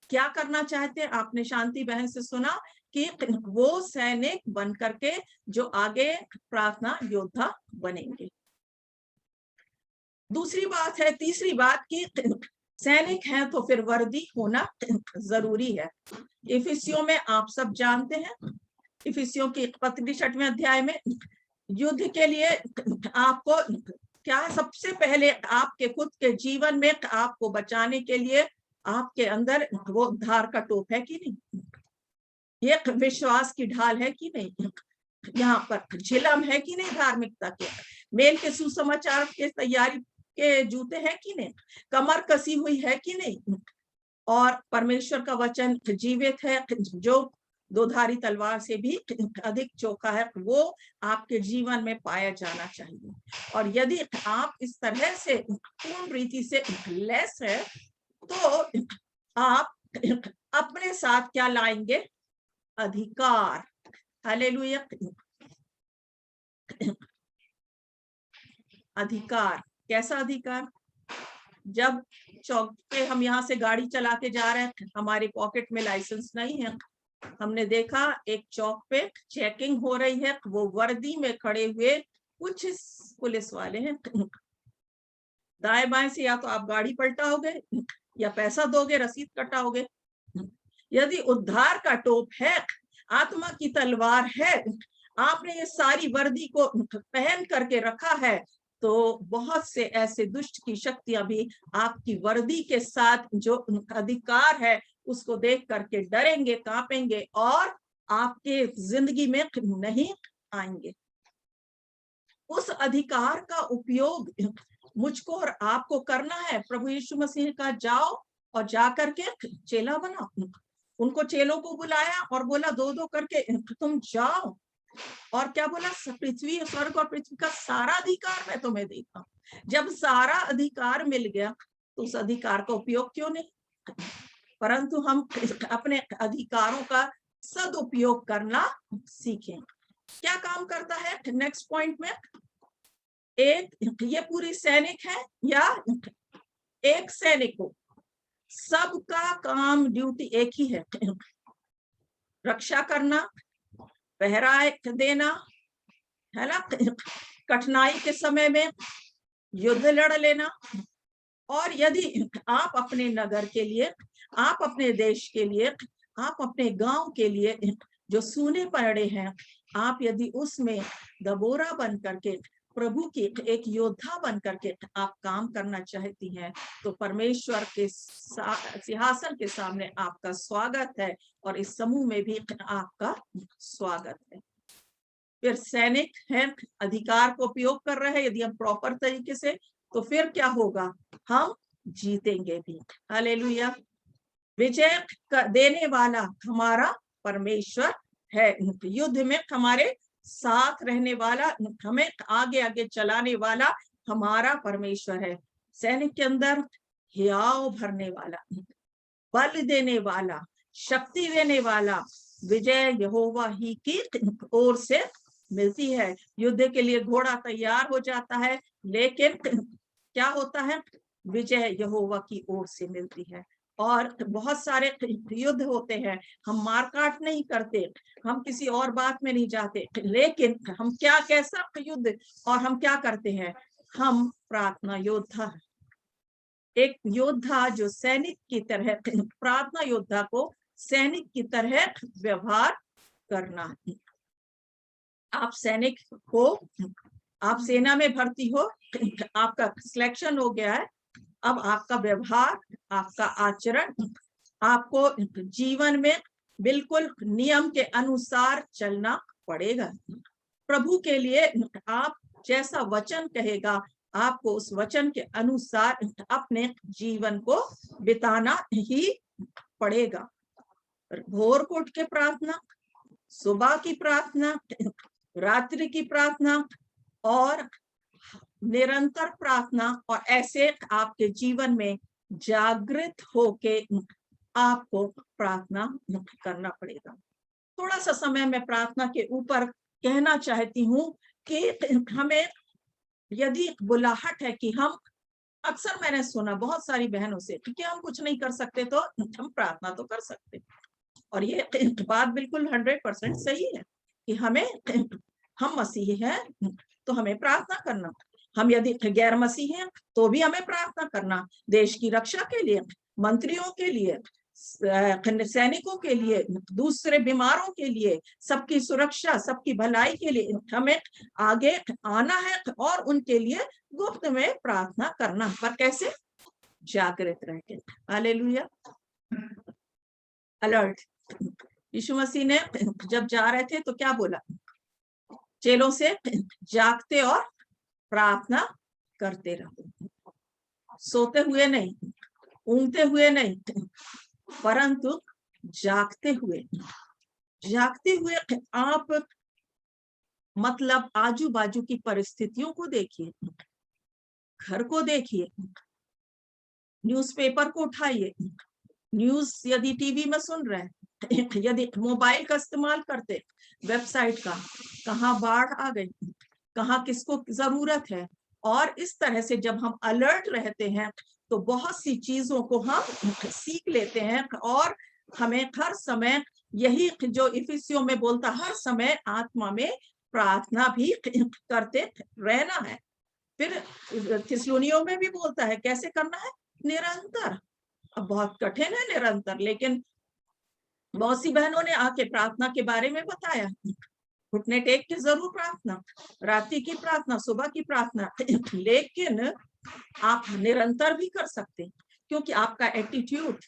क्या करना चाहते हैं? आपने शांति बहन से सुना कि वो सैनिक बन करके जो आगे प्रार्थना योद्धा बनेंगे। दूसरी बात है, तीसरी बात कि सैनिक हैं तो फिर वर्दी होना जरूरी है। इफिसियों में आप सब जानते हैं, इफिसियों की पत्री 6वें अध्याय में, युद्ध के लिए आपको क्या है? सबसे पहले आपके खुद के जीवन में आपको बचाने के लिए आपके अंदर वो उद्धार का टोप है कि नहीं? ये विश्वास की ढाल है कि नहीं? यहाँ पर झिलम है कि नहीं? धार्मिकता के मेल के सुसमाचार के तैयारी के जूते हैं कि नहीं? कमर कसी हुई है कि नहीं? और परमेश्वर का वचन जीवित है, जो दोधारी तलवार से भी अधिक चोखा है, वो आपके जीवन में पाया जाना चाहिए। और यदि आप इस तरह से पूर्ण रीति से लैस है, तो आप अपने साथ क्या लाएंगे? अधिकार। हालेलुया। अधिकार, कैसा अधिकार? जब चौक पे हम यहाँ से गाड़ी चला के जा रहे हैं, हमारे पॉकेट में लाइसेंस नहीं है, हमने देखा एक चौक पे चेकिंग हो रही है, वो वर्दी में खड़े हुए कुछ पुलिस वाले हैं, दाएं बाएं से या तो आप गाड़ी पलटाओगे या पैसा दोगे, रसीद कटाओगे। यदि उद्धार का टोप है, आत्मा की तलवार है, आपने ये सारी वर्दी को पहन करके रखा है, तो बहुत से ऐसे दुष्ट की शक्तियां भी आपकी वर्दी के साथ जो अधिकार है उसको देख करके डरेंगे, कांपेंगे और आपके जिंदगी में नहीं आएंगे। उस अधिकार का उपयोग मुझको और आपको करना है। प्रभु यीशु मसीह ने कहा जाओ और जा करके चेला बनाओ। उनको चेलों को बुलाया और बोला दो दो करके तुम जाओ, और क्या बोला? पृथ्वी, स्वर्ग और पृथ्वी का सारा अधिकार मैं तुम्हें देता हूं। जब सारा अधिकार मिल गया तो उस अधिकार का उपयोग क्यों नहीं? परंतु हम अपने अधिकारों का सदुपयोग करना सीखें। क्या काम करता है? नेक्स्ट पॉइंट में एक ये पूरी सैनिक है या एक सैनिक हो, सबका काम ड्यूटी एक ही है, रक्षा करना, पहरा देना, है ना, कठिनाई के समय में युद्ध लड़ लेना। और यदि आप अपने नगर के लिए, आप अपने देश के लिए, आप अपने गांव के लिए जो सूने पड़े हैं, आप यदि उसमें दबोरा बन करके, प्रभु की एक योद्धा बन करके आप काम करना चाहती हैं, तो परमेश्वर के सिंहासन के सामने आपका स्वागत है और इस समूह में भी आपका स्वागत है। फिर सैनिक हैं, अधिकार को उपयोग कर रहे हैं, यदि हम प्रॉपर तरीके से, तो फिर क्या होगा? हम जीतेंगे भी। हालेलुया। विजय देने वाला हमारा परमेश्वर है, युद्ध में हमारे साथ रहने वाला, हमें आगे आगे चलाने वाला हमारा परमेश्वर है। सैनिक के अंदर हियाव भरने वाला, बल देने वाला, शक्ति देने वाला विजय यहोवा ही की ओर से मिलती है। युद्ध के लिए घोड़ा तैयार हो जाता है, लेकिन क्या होता है? विजय यहोवा की ओर से मिलती है। और बहुत सारे युद्ध होते हैं, हम मारकाट नहीं करते, हम किसी और बात में नहीं जाते, लेकिन हम क्या, कैसा युद्ध, और हम क्या करते हैं? हम प्रार्थना योद्धा। एक योद्धा जो सैनिक की तरह, प्रार्थना योद्धा को सैनिक की तरह व्यवहार करना। आप सैनिक हो, आप सेना में भर्ती हो, आपका सिलेक्शन हो गया है, अब आपका व्यवहार, आपका आचरण, आपको जीवन में बिल्कुल नियम के अनुसार चलना पड़ेगा। प्रभु के लिए आप जैसा वचन कहेगा, आपको उस वचन के अनुसार अपने जीवन को बिताना ही पड़ेगा। भोर को उठ के प्रार्थना, सुबह की प्रार्थना, रात्रि की प्रार्थना और निरंतर प्रार्थना, और ऐसे आपके जीवन में जागृत होके आपको प्रार्थना करना पड़ेगा। थोड़ा सा समय मैं प्रार्थना के ऊपर कहना चाहती हूँ कि हमें यदि बुलाहट है कि हम, अक्सर मैंने सुना बहुत सारी बहनों से कि हम कुछ नहीं कर सकते तो हम प्रार्थना तो कर सकते, और ये बात बिल्कुल 100% सही है कि हम मसीही हैं तो हमें प्रार्थना करना, हम यदि गैर मसीही हैं तो भी हमें प्रार्थना करना, देश की रक्षा के लिए, मंत्रियों के लिए, सैनिकों के लिए, दूसरे बीमारों के लिए, सबकी सुरक्षा, सबकी भलाई के लिए हमें आगे आना है और उनके लिए गुप्त में प्रार्थना करना। पर कैसे? जागृत रह के। हालेलुया। अलर्ट। यीशु मसीह ने जब जा रहे थे तो क्या बोला? चेलों से जागते और प्रार्थना करते रहो, सोते हुए नहीं, ऊँघते हुए नहीं, परंतु जागते हुए। जागते हुए आप मतलब आजू बाजू की परिस्थितियों को देखिए, घर को देखिए, न्यूज़पेपर को उठाइए, न्यूज़ यदि टीवी में सुन रहे हैं यदि मोबाइल का इस्तेमाल करते, वेबसाइट का, कहाँ बाढ़ आ गई, कहाँ किसको जरूरत है, और इस तरह से जब हम अलर्ट रहते हैं तो बहुत सी चीजों को हम सीख लेते हैं, और हमें हर समय यही जो इफिसियों में बोलता, हर समय आत्मा में प्रार्थना भी करते रहना है। फिर थिस्सलुनियों में भी बोलता है कैसे करना है, निरंतर। अब बहुत कठिन है निरंतर, लेकिन बहुत सी बहनों ने आके प्रार्थना के बारे में बताया, घुटने टेक के जरूर प्रार्थना, रात्रि की प्रार्थना, सुबह की प्रार्थना, लेकिन आप निरंतर भी कर सकते हैं, क्योंकि आपका एटीट्यूड,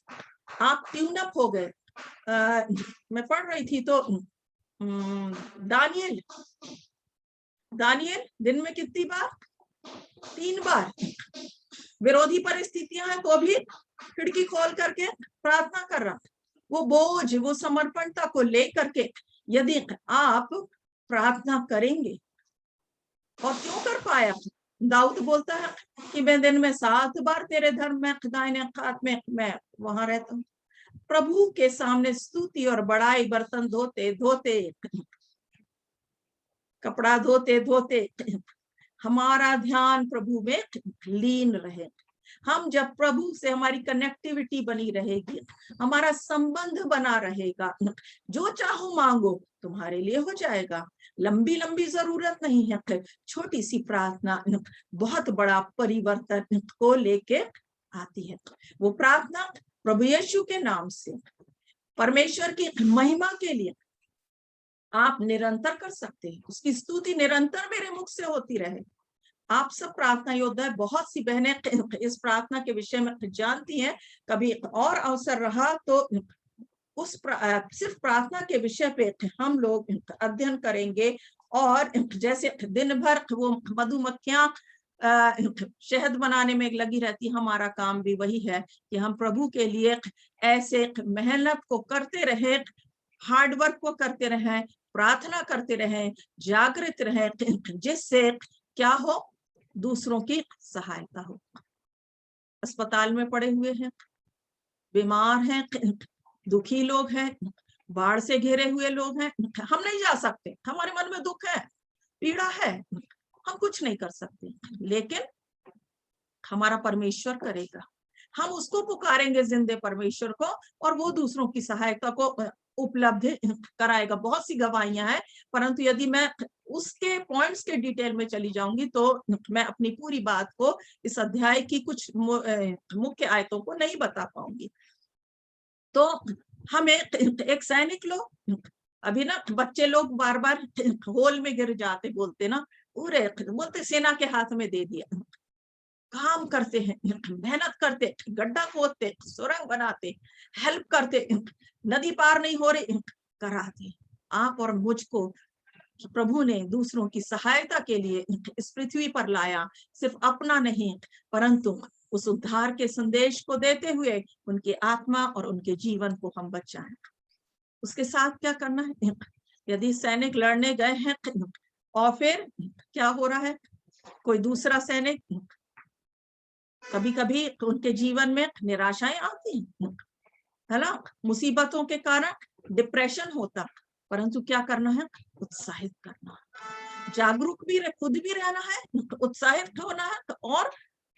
आप ट्यून अप हो गए। मैं पढ़ रही थी तो दानियल दिन में कितनी बार, 3 बार विरोधी परिस्थितियां हैं तो भी खिड़की खोल करके प्रार्थना कर रहा। वो बोझ, वो समर्पणता को लेकर के यदि आप प्रार्थना करेंगे, और क्यों कर पाया, दाऊद बोलता है कि मैं दिन में 7 बार तेरे धर्म में दाहिने हाथ में मैं वहां रहता हूँ। प्रभु के सामने स्तुति और बड़ाई, बर्तन धोते धोते, कपड़ा धोते धोते हमारा ध्यान प्रभु में लीन रहे। हम जब प्रभु से हमारी कनेक्टिविटी बनी रहेगी, हमारा संबंध बना रहेगा, जो चाहो मांगो तुम्हारे लिए हो जाएगा। लंबी लंबी जरूरत नहीं है, छोटी सी प्रार्थना बहुत बड़ा परिवर्तन को लेके आती है। वो प्रार्थना प्रभु यीशु के नाम से परमेश्वर की महिमा के लिए आप निरंतर कर सकते हैं। उसकी स्तुति निरंतर मेरे मुख से होती रहे। आप सब प्रार्थना योद्धा है, बहुत सी बहनें इस प्रार्थना के विषय में जानती हैं। कभी और अवसर रहा तो सिर्फ प्रार्थना के विषय पे हम लोग अध्ययन करेंगे, और जैसे दिन भर वो मधुमक्खियां शहद बनाने में लगी रहती, हमारा काम भी वही है कि हम प्रभु के लिए ऐसे मेहनत को करते रहे, हार्डवर्क को करते रहे, प्रार्थना करते रहे, जागृत रहे, जिससे क्या हो, दूसरों की सहायता हो। अस्पताल में पड़े हुए हैं, बीमार हैं, दुखी लोग हैं, बाढ़ से घिरे हुए लोग हैं, हम नहीं जा सकते, हमारे मन में दुख है, पीड़ा है, हम कुछ नहीं कर सकते, लेकिन हमारा परमेश्वर करेगा। हम उसको पुकारेंगे, जिंदे परमेश्वर को, और वो दूसरों की सहायता को उपलब्ध कराएगा। बहुत सी गवाहियां हैं, परंतु यदि मैं उसके पॉइंट्स के डिटेल में चली जाऊंगी तो मैं अपनी पूरी बात को, इस अध्याय की कुछ मुख्य आयतों को नहीं बता पाऊंगी। तो हमें एक सैनिक लोग, अभी ना बच्चे लोग बार बार होल में गिर जाते, बोलते ना, पूरे बोलते सेना के हाथ में दे दिया। काम करते हैं, मेहनत करते, गड्ढा खोदते, सुरंग बनाते, हेल्प करते, नदी पार नहीं हो रही कराते। आप और मुझको प्रभु ने दूसरों की सहायता के लिए इस पृथ्वी पर लाया, सिर्फ अपना नहीं, परंतु उस उद्धार के संदेश को देते हुए उनकी आत्मा और उनके जीवन को हम बचाएं। उसके साथ क्या करना है, यदि सैनिक लड़ने गए हैं और फिर क्या हो रहा है, कोई दूसरा सैनिक, कभी कभी उनके जीवन में निराशाएं आती है ना, मुसीबतों के कारण डिप्रेशन होता, परंतु क्या करना है, उत्साहित करना, जागरूक भी खुद भी रहना है, उत्साहित होना है, और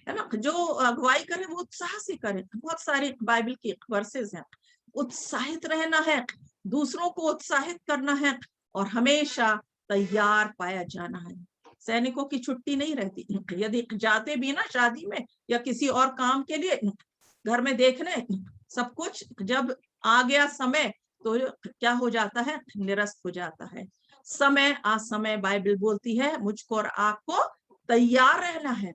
है ना, जो अगुवाई करे वो उत्साह से करे। बहुत सारे बाइबल के वर्सेस हैं, उत्साहित रहना है, दूसरों को उत्साहित करना है, और हमेशा तैयार पाया जाना है। सैनिकों की छुट्टी नहीं रहती, यदि जाते भी ना शादी में या किसी और काम के लिए, घर में देखने सब कुछ, जब आ गया समय तो क्या हो जाता है, निरस्त हो जाता है। समय असमय बाइबल बोलती है मुझको और आपको तैयार रहना है।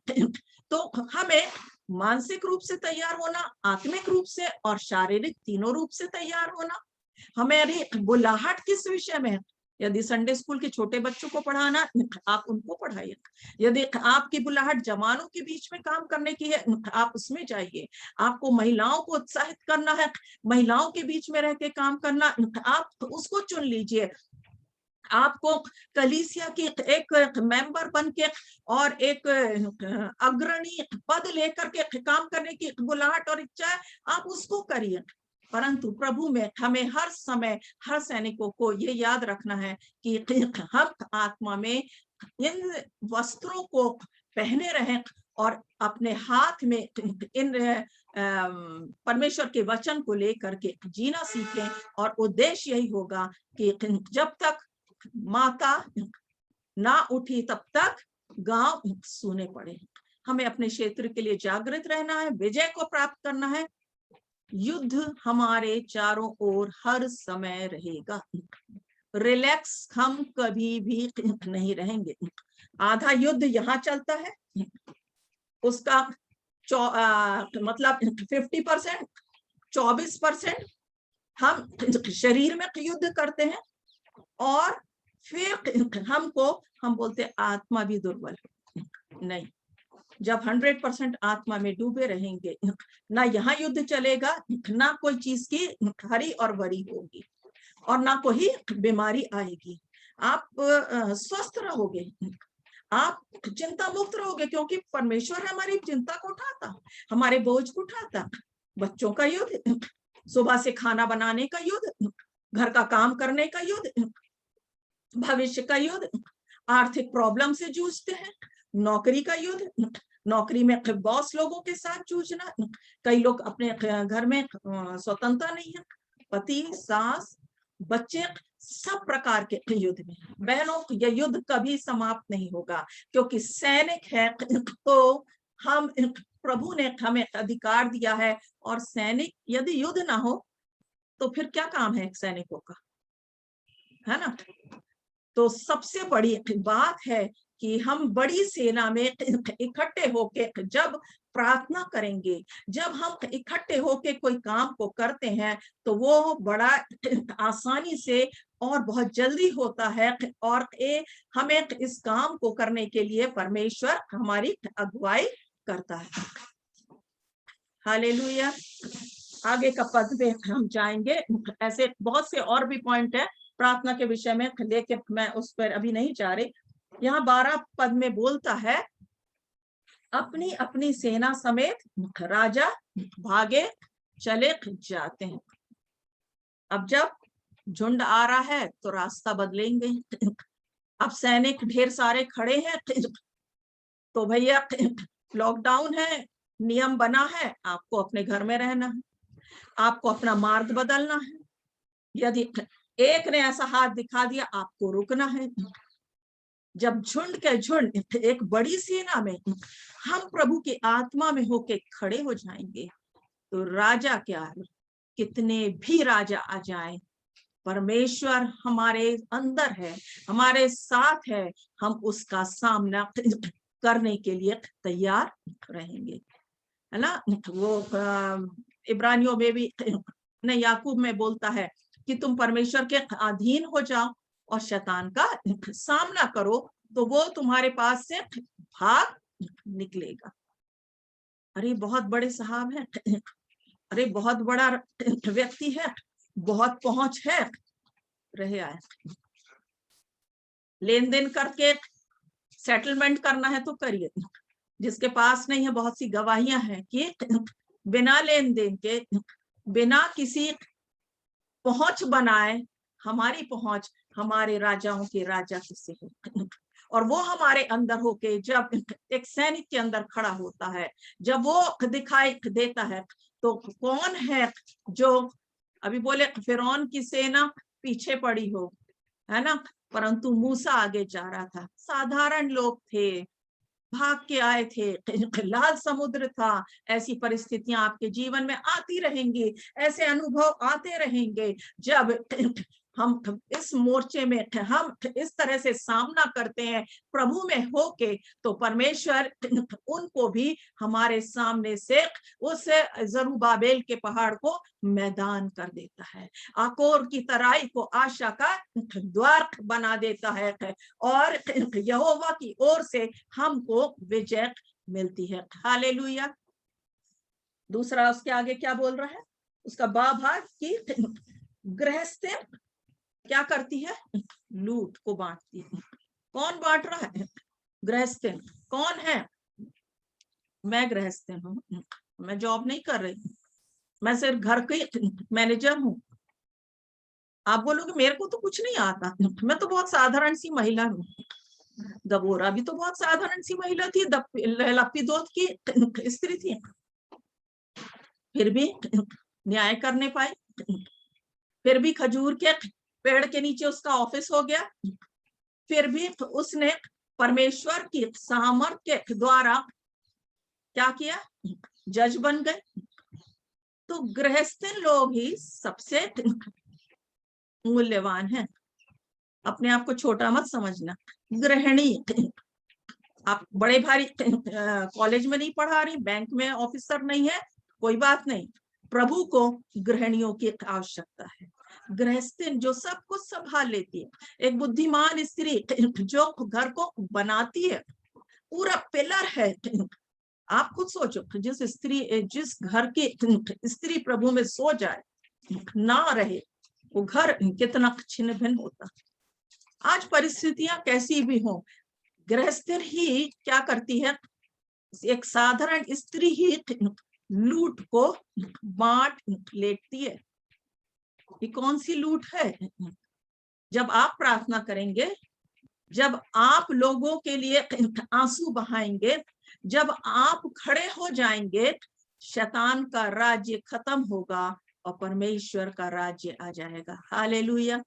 तो हमें मानसिक रूप से तैयार होना, आत्मिक रूप से और शारीरिक, तीनों रूप से तैयार होना। हमारी बुलाहट किस विषय में है, यदि संडे स्कूल के छोटे बच्चों को पढ़ाना, आप उनको पढ़ाइए। यदि आपकी बुलाहट जवानों के बीच में काम करने की है, आप उसमें जाइए। आपको महिलाओं को उत्साहित करना है, महिलाओं के बीच में रह के काम करना, आप उसको चुन लीजिए। आपको कलीसिया की एक मेंबर बन के और एक अग्रणी पद लेकर के काम करने की बुलाहट और इच्छा है, आप उसको करिए। परंतु प्रभु में हमें हर समय, हर सैनिकों को ये याद रखना है कि हम आत्मा में इन वस्त्रों को पहने रहें और अपने हाथ में इन परमेश्वर के वचन को लेकर के जीना सीखें। और उद्देश्य यही होगा कि जब तक माता ना उठी तब तक गांव सूने पड़े। हमें अपने क्षेत्र के लिए जागृत रहना है, विजय को प्राप्त करना है। युद्ध हमारे चारों ओर हर समय रहेगा, रिलैक्स हम कभी भी नहीं रहेंगे। आधा युद्ध यहाँ चलता है, उसका मतलब 50%, 24% हम शरीर में युद्ध करते हैं, और फिर हम बोलते आत्मा भी दुर्बल है। नहीं, जब 100% आत्मा में डूबे रहेंगे, ना यहाँ युद्ध चलेगा, ना कोई चीज की हरी और बरी होगी, और ना कोई बीमारी आएगी। आप स्वस्थ रहोगे, आप चिंता मुक्त रहोगे, क्योंकि परमेश्वर हमारी चिंता को उठाता, हमारे बोझ को उठाता। बच्चों का युद्ध, सुबह से खाना बनाने का युद्ध, घर का काम करने का युद्ध, भविष्य का युद्ध, आर्थिक प्रॉब्लम से जूझते हैं, नौकरी का युद्ध, नौकरी में बॉस लोगों के साथ जूझना। कई लोग अपने घर में स्वतंत्रता नहीं है, पति, सास, बच्चे, सब प्रकार के युद्ध में। बहनों, यह युद्ध कभी समाप्त नहीं होगा, क्योंकि सैनिक है तो हम, प्रभु ने हमें अधिकार दिया है। और सैनिक, यदि युद्ध ना हो तो फिर क्या काम है सैनिकों का, है ना? तो सबसे बड़ी बात है कि हम बड़ी सेना में इकट्ठे होके जब प्रार्थना करेंगे, जब हम इकट्ठे होके कोई काम को करते हैं, तो वो बड़ा आसानी से और बहुत जल्दी होता है। और हमें इस काम को करने के लिए परमेश्वर हमारी अगुवाई करता है। हालेलुया। आगे का पद पे हम जाएंगे। ऐसे बहुत से और भी पॉइंट है प्रार्थना के विषय में, लेकिन मैं उस पर अभी नहीं जा रही। यहाँ 12 पद में बोलता है, अपनी अपनी सेना समेत राजा भागे चले जाते हैं। अब जब झुंड आ रहा है तो रास्ता बदलेंगे। अब सैनिक ढेर सारे खड़े हैं, तो भैया लॉकडाउन है, नियम बना है, आपको अपने घर में रहना है, आपको अपना मार्ग बदलना है। यदि एक ने ऐसा हाथ दिखा दिया, आपको रुकना है। जब झुंड के झुंड एक बड़ी सेना में हम प्रभु की आत्मा में होके खड़े हो जाएंगे, तो राजा क्या, कितने भी राजा आ जाएं, परमेश्वर हमारे अंदर है, हमारे साथ है, हम उसका सामना करने के लिए तैयार रहेंगे, है ना? वो इब्रानियों में भी नहीं, याकूब में बोलता है कि तुम परमेश्वर के अधीन हो जाओ और शैतान का सामना करो, तो वो तुम्हारे पास से भाग निकलेगा। अरे बहुत बड़े साहब हैं, अरे बहुत बड़ा व्यक्ति है, बहुत पहुंच है, रहे आए, लेन देन करके सेटलमेंट करना है तो करिए। जिसके पास नहीं है, बहुत सी गवाहियां हैं कि बिना लेन देन के, बिना किसी पहुंच बनाए, हमारी पहुंच हमारे राजाओं के राजा से है। और वो हमारे अंदर होके जब एक सैनिक के अंदर खड़ा होता है, जब वो दिखाई देता है, तो कौन है जो, अभी बोले फिरौन की सेना पीछे पड़ी हो, है ना, परंतु मूसा आगे जा रहा था। साधारण लोग थे, भाग के आए थे, लाल समुद्र था। ऐसी परिस्थितियां आपके जीवन में आती रहेंगी, ऐसे अनुभव आते रहेंगे। जब हम इस मोर्चे में हम इस तरह से सामना करते हैं प्रभु में होके, तो परमेश्वर उनको भी हमारे सामने से उस जरूबाबेल के पहाड़ को मैदान कर देता है, आकोर की तराई को आशा का द्वार बना देता है, और यहोवा की ओर से हमको विजय मिलती है। हालेलुया। दूसरा उसके आगे क्या बोल रहा है, उसका भाग की गृहस्थी क्या करती है, लूट को बांटती है। कौन बांट रहा है, गृहस्थी। कौन है, मैं गृहस्थी हूँ, मैं जॉब नहीं कर रही, मैं सिर्फ घर की मैनेजर हूँ। आप बोलोगे मेरे को तो कुछ नहीं आता, मैं तो बहुत साधारण सी महिला हूँ। दबोरा भी तो बहुत साधारण सी महिला थी, लपीदोत की स्त्री थी, फिर भी न्याय करने पाई, फिर भी खजूर के पेड़ के नीचे उसका ऑफिस हो गया, फिर भी उसने परमेश्वर की सामर्थ्य के द्वारा क्या किया, जज बन गए। तो गृहस्थ लोग ही सबसे मूल्यवान है। अपने आप को छोटा मत समझना। गृहिणी, आप बड़े भारी कॉलेज में नहीं पढ़ा रही, बैंक में ऑफिसर नहीं है, कोई बात नहीं, प्रभु को गृहिणियों की आवश्यकता है। गृहस्थी जो सब कुछ संभाल लेती है, एक बुद्धिमान स्त्री जो घर को बनाती है, पूरा पिलर है। आप खुद सोचो, जिस घर की स्त्री प्रभु में सो जाए, ना रहे, वो घर कितना छिन्न भिन्न होता। आज परिस्थितियां कैसी भी हो, गृहस्थ ही क्या करती है, एक साधारण स्त्री ही लूट को बांट लेती है। ये कौन सी लूट है? जब आप प्रार्थना करेंगे, जब आप लोगों के लिए आंसू बहाएंगे, जब आप खड़े हो जाएंगे, शैतान का राज्य खत्म होगा और परमेश्वर का राज्य आ जाएगा। हालेलुया।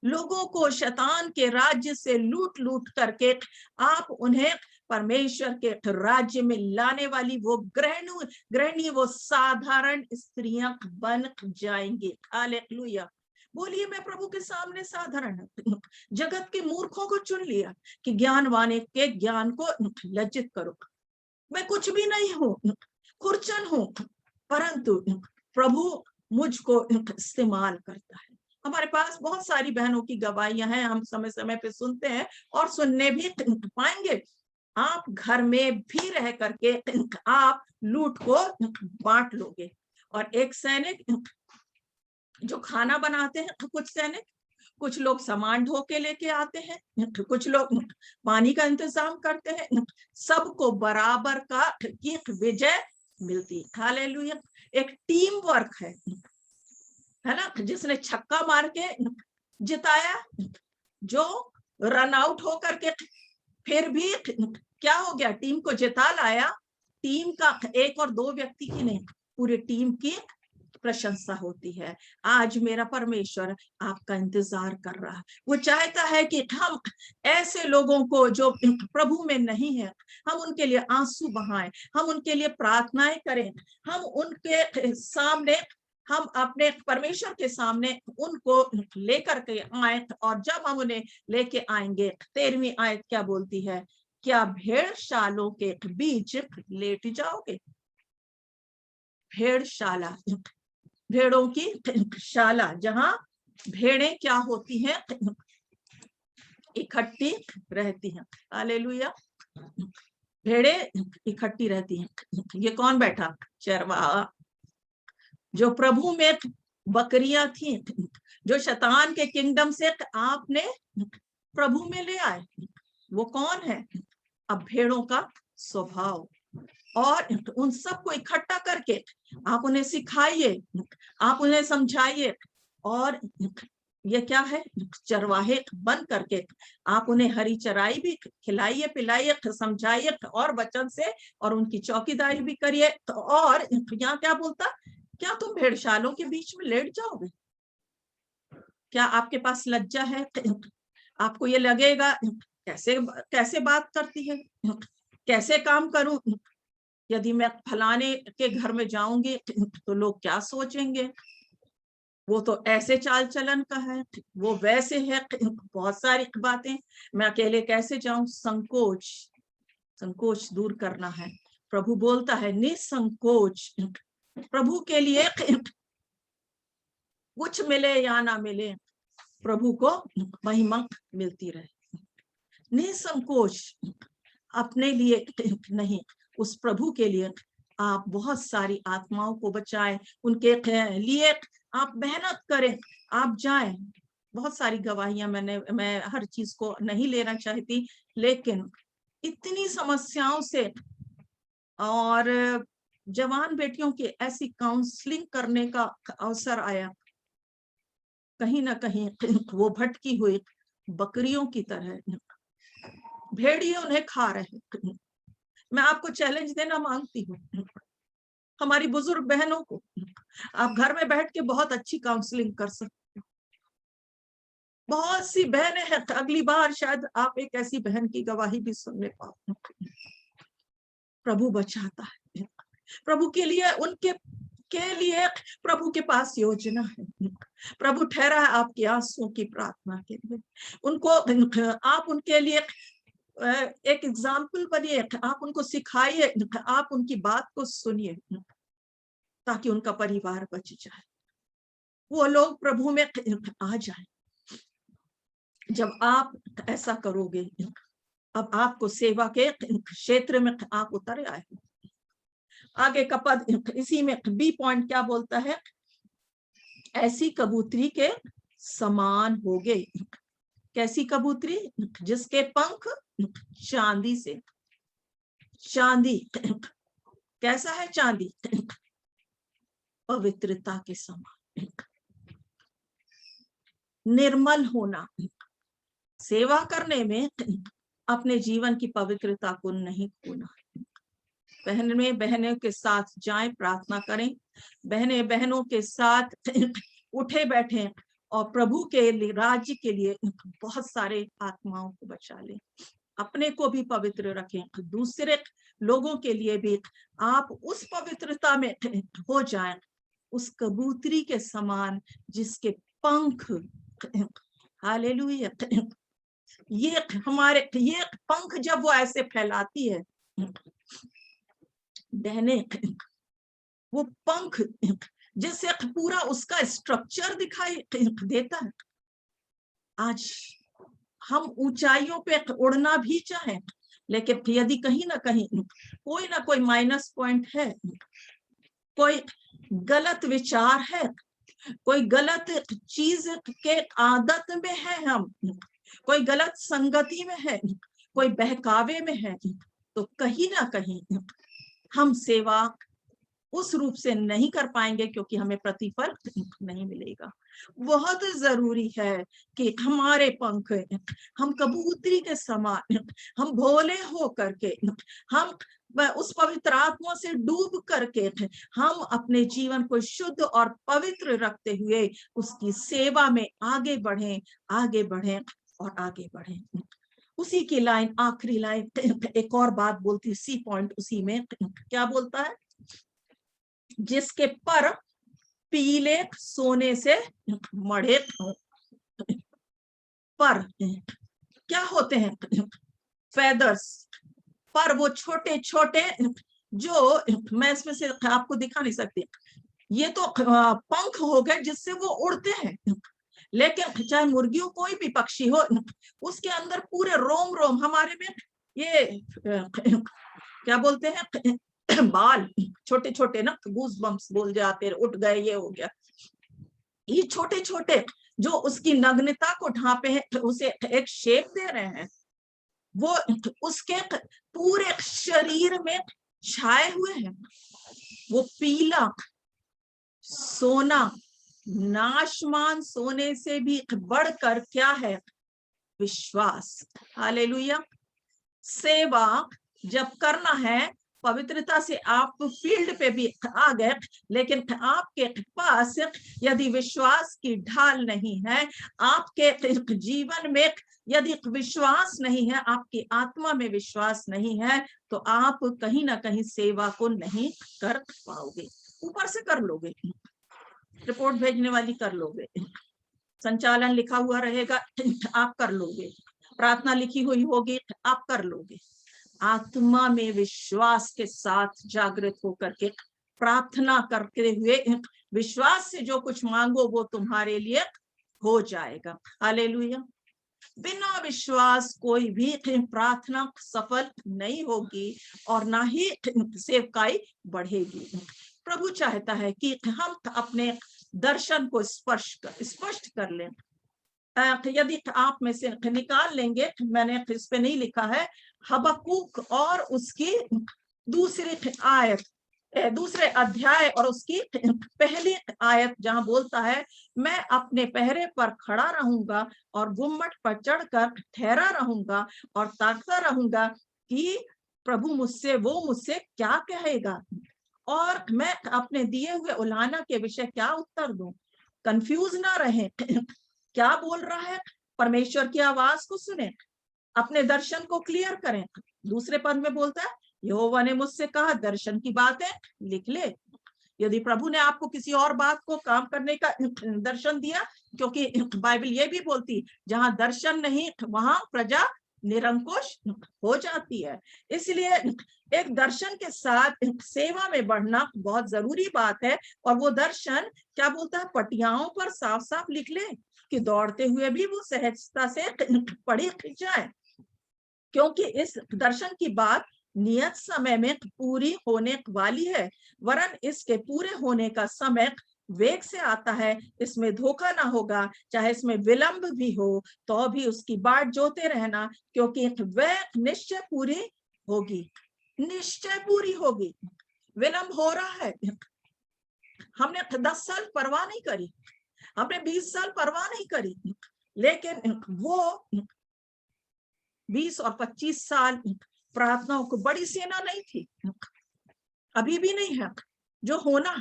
लोगों को शैतान के राज्य से लूट लूट करके आप उन्हें परमेश्वर के राज्य में लाने वाली वो गृहिणी वो साधारण स्त्रियां बन जाएंगी। हालेलुया। बोलिए, मैं प्रभु के सामने साधारण हूँ। जगत के मूर्खों को चुन लिया कि ज्ञानवान के ज्ञान को लज्जित करो। मैं कुछ भी नहीं हूँ, खुरचन हूँ, परंतु प्रभु मुझको इस्तेमाल करता है। हमारे पास बहुत सारी बहनों की गवाहियां हैं, हम समय समय पे सुनते हैं और सुनने भी पाएंगे। आप घर में भी रह करके आप लूट को बांट लोगे। और एक सैनिक जो खाना बनाते हैं, कुछ लोग सामान ढो के लेके आते हैं, कुछ लोग पानी का इंतजाम करते हैं, सबको बराबर का की विजय मिलती है। हालेलुया। एक टीम वर्क है ना, जिसने छक्का मार के जिताया, जो रन आउट होकर के फिर भी क्या हो गया, टीम को जिता लाया। टीम का एक और दो व्यक्ति की नहीं, पूरी टीम की प्रशंसा होती है। आज मेरा परमेश्वर आपका इंतजार कर रहा है। वो चाहता है कि हम ऐसे लोगों को जो प्रभु में नहीं है, हम उनके लिए आंसू बहाएं, हम उनके लिए प्रार्थनाएं करें, हम उनके सामने, हम अपने परमेश्वर के सामने उनको लेकर के आए। और जब हम उन्हें लेके आएंगे, 13वीं आयत क्या बोलती है, क्या भेड़शालों के बीच लेट जाओगे? भेड़शाला, भेड़ों की शाला, जहां भेड़ें क्या होती हैं, इकट्ठी रहती हैं। हालेलुया। भेड़ें इकट्ठी रहती हैं। ये कौन बैठा? चरवाहा। जो प्रभु में बकरियां थी, जो शैतान के किंगडम से आपने प्रभु में ले आए, वो कौन है? अब भेड़ों का स्वभाव। और उन सबको इकट्ठा करके आप उन्हें सिखाइए, आप उन्हें समझाइए, और ये क्या है, चरवाहे बन करके आप उन्हें हरी चराई भी खिलाइए, पिलाइए, समझाइए और वचन से, और उनकी चौकीदारी भी करिए। और यहाँ क्या बोलता, क्या तुम भेड़शालों के बीच में लेट जाओगे? क्या आपके पास लज्जा है? आपको ये लगेगा कैसे बात करती है, कैसे काम करूं, यदि मैं फलाने के घर में जाऊंगी तो लोग क्या सोचेंगे, वो तो ऐसे चाल चलन का है, वो वैसे है, बहुत सारी बातें, मैं अकेले कैसे जाऊं? संकोच दूर करना है। प्रभु बोलता है निसंकोच। प्रभु के लिए कुछ मिले या ना मिले, प्रभु को महिमा मिलती रहे। निसंकोच, अपने लिए नहीं, उस प्रभु के लिए आप बहुत सारी आत्माओं को बचाएं, उनके लिए आप मेहनत करें, आप जाएं। बहुत सारी गवाहियां मैं हर चीज को नहीं लेना चाहती, लेकिन इतनी समस्याओं से और जवान बेटियों की ऐसी काउंसलिंग करने का अवसर आया, कहीं ना कहीं वो भटकी हुई बकरियों की तरह भेड़िए उन्हें खा रहे। मैं आपको चैलेंज देना मांगती हूँ, हमारी बुजुर्ग बहनों को आप घर में बैठ के बहुत अच्छी काउंसलिंग कर सकते हो। बहुत सी बहनें हैं, अगली बार शायद आप एक ऐसी बहन की गवाही भी सुनने पाओ। प्रभु बचाता है, प्रभु के लिए, उनके के लिए प्रभु के पास योजना है। प्रभु ठहरा है आपकी आंसुओं की प्रार्थना के लिए। उनको आप उनके लिए एक एग्जाम्पल बनिए, आप उनको सिखाइए, आप उनकी बात को सुनिए ताकि उनका परिवार बच जाए, वो लोग प्रभु में आ जाए। जब आप ऐसा करोगे, अब आपको सेवा के क्षेत्र में आप उतर आए। आगे का पद इसी में बी पॉइंट क्या बोलता है? ऐसी कबूतरी के समान हो गए। कैसी कबूतरी? जिसके पंख चांदी से। चांदी कैसा है? चांदी पवित्रता के समान, निर्मल होना। सेवा करने में अपने जीवन की पवित्रता को नहीं खोना। बहनों के साथ जाएं, प्रार्थना करें, बहनों के साथ उठे बैठे और प्रभु के लिए, राज्य के लिए बहुत सारे आत्माओं को बचा लें। अपने को भी पवित्र रखें, दूसरे लोगों के लिए भी आप उस पवित्रता में हो जाएं, उस कबूतरी के समान जिसके पंख, हालेलुया, ये पंख जब वो ऐसे फैलाती है बहने, वो पंख जिससे पूरा उसका स्ट्रक्चर दिखाई देता है। आज हम ऊंचाइयों पे उड़ना भी चाहें, लेकिन यदि कहीं ना कहीं कोई ना कोई माइनस पॉइंट है, कोई गलत विचार है, कोई गलत चीज के आदत में है, हम कोई गलत संगति में है, कोई बहकावे में है, तो कहीं ना कहीं हम सेवा उस रूप से नहीं कर पाएंगे, क्योंकि हमें प्रतिफल नहीं मिलेगा। बहुत जरूरी है कि हमारे पंख, हम कबूतरी के समान, हम भोले हो करके, हम उस पवित्र आत्मा से डूब करके हम अपने जीवन को शुद्ध और पवित्र रखते हुए उसकी सेवा में आगे बढ़ें, आगे बढ़ें और आगे बढ़ें। उसी की लाइन, आखिरी लाइन, एक और बात बोलती, सी पॉइंट उसी में क्या बोलता है? जिसके पर पीले सोने से मढ़े हों। पर क्या होते हैं? फेदर्स। पर वो छोटे छोटे, जो मैं इसमें से आपको दिखा नहीं सकती, ये तो पंख हो गए जिससे वो उड़ते हैं, लेकिन चाहे मुर्गियों कोई भी पक्षी हो, उसके अंदर पूरे रोम रोम, हमारे में ये क्या बोलते हैं, बाल छोटे छोटे ना, गूस बम्स बोल जाते, उठ गए, ये हो गया। ये छोटे छोटे जो उसकी नग्नता को ढांपे हैं, उसे एक शेप दे रहे हैं, वो उसके पूरे शरीर में छाए हुए हैं। वो पीला सोना, नाशमान सोने से भी बढ़कर क्या है? विश्वास। हालेलुया। सेवा जब करना है, पवित्रता से आप फील्ड पे भी आ गए, लेकिन आपके पास यदि विश्वास की ढाल नहीं है, आपके जीवन में यदि विश्वास नहीं है, आपकी आत्मा में विश्वास नहीं है, तो आप कहीं ना कहीं सेवा को नहीं कर पाओगे। ऊपर से कर लोगे, रिपोर्ट भेजने वाली कर लोगे, संचालन लिखा हुआ रहेगा, आप कर लोगे, प्रार्थना लिखी हुई होगी, आप कर लोगे। आत्मा में विश्वास के साथ जागृत होकर के प्रार्थना करते हुए विश्वास से जो कुछ मांगो वो तुम्हारे लिए हो जाएगा। हालेलुया। बिना विश्वास कोई भी प्रार्थना सफल नहीं होगी और ना ही सेवकाई बढ़ेगी। प्रभु चाहता है कि हम अपने दर्शन को स्पष्ट कर लें। यदि आप में से निकाल लेंगे, मैंने इस पे नहीं लिखा है, हबक्कूक और उसकी दूसरी आयत, दूसरे अध्याय और उसकी पहली आयत जहां बोलता है, मैं अपने पहरे पर खड़ा रहूंगा और गुम्मट पर चढ़कर ठहरा रहूंगा और ताकता रहूंगा कि प्रभु वो मुझसे क्या कहेगा और मैं अपने दिए हुए उलाहना के विषय क्या उत्तर दूं। कंफ्यूज ना रहे क्या बोल रहा है, परमेश्वर की आवाज को सुने, अपने दर्शन को क्लियर करें। दूसरे पद में बोलता है, यहोवा ने मुझसे कहा दर्शन की बातें लिख ले। यदि प्रभु ने आपको किसी और बात को काम करने का दर्शन दिया, क्योंकि बाइबल ये भी बोलती जहां दर्शन नहीं वहां प्रजा निरंकुश हो जाती है। इसलिए एक दर्शन के साथ सेवा में बढ़ना बहुत जरूरी बात है। और वो दर्शन क्या बोलता है, पटियाओं पर साफ साफ लिख ले कि दौड़ते हुए भी वो सहजता से पढ़ी जाए, क्योंकि इस दर्शन की बात नियत समय में पूरी होने वाली है, वरन इसके पूरे होने का समय वेग से आता है। इसमें धोखा ना होगा, चाहे इसमें विलंब भी हो तो भी उसकी बाट जोते रहना, क्योंकि वह निश्चय पूरी होगी, निश्चय पूरी होगी। विलंब हो रहा है, हमने 10 साल परवाह नहीं करी, हमने 20 साल परवाह नहीं करी, लेकिन वो 20 और 25 साल प्रार्थनाओं को बड़ी सेना नहीं थी, अभी भी नहीं है जो होना,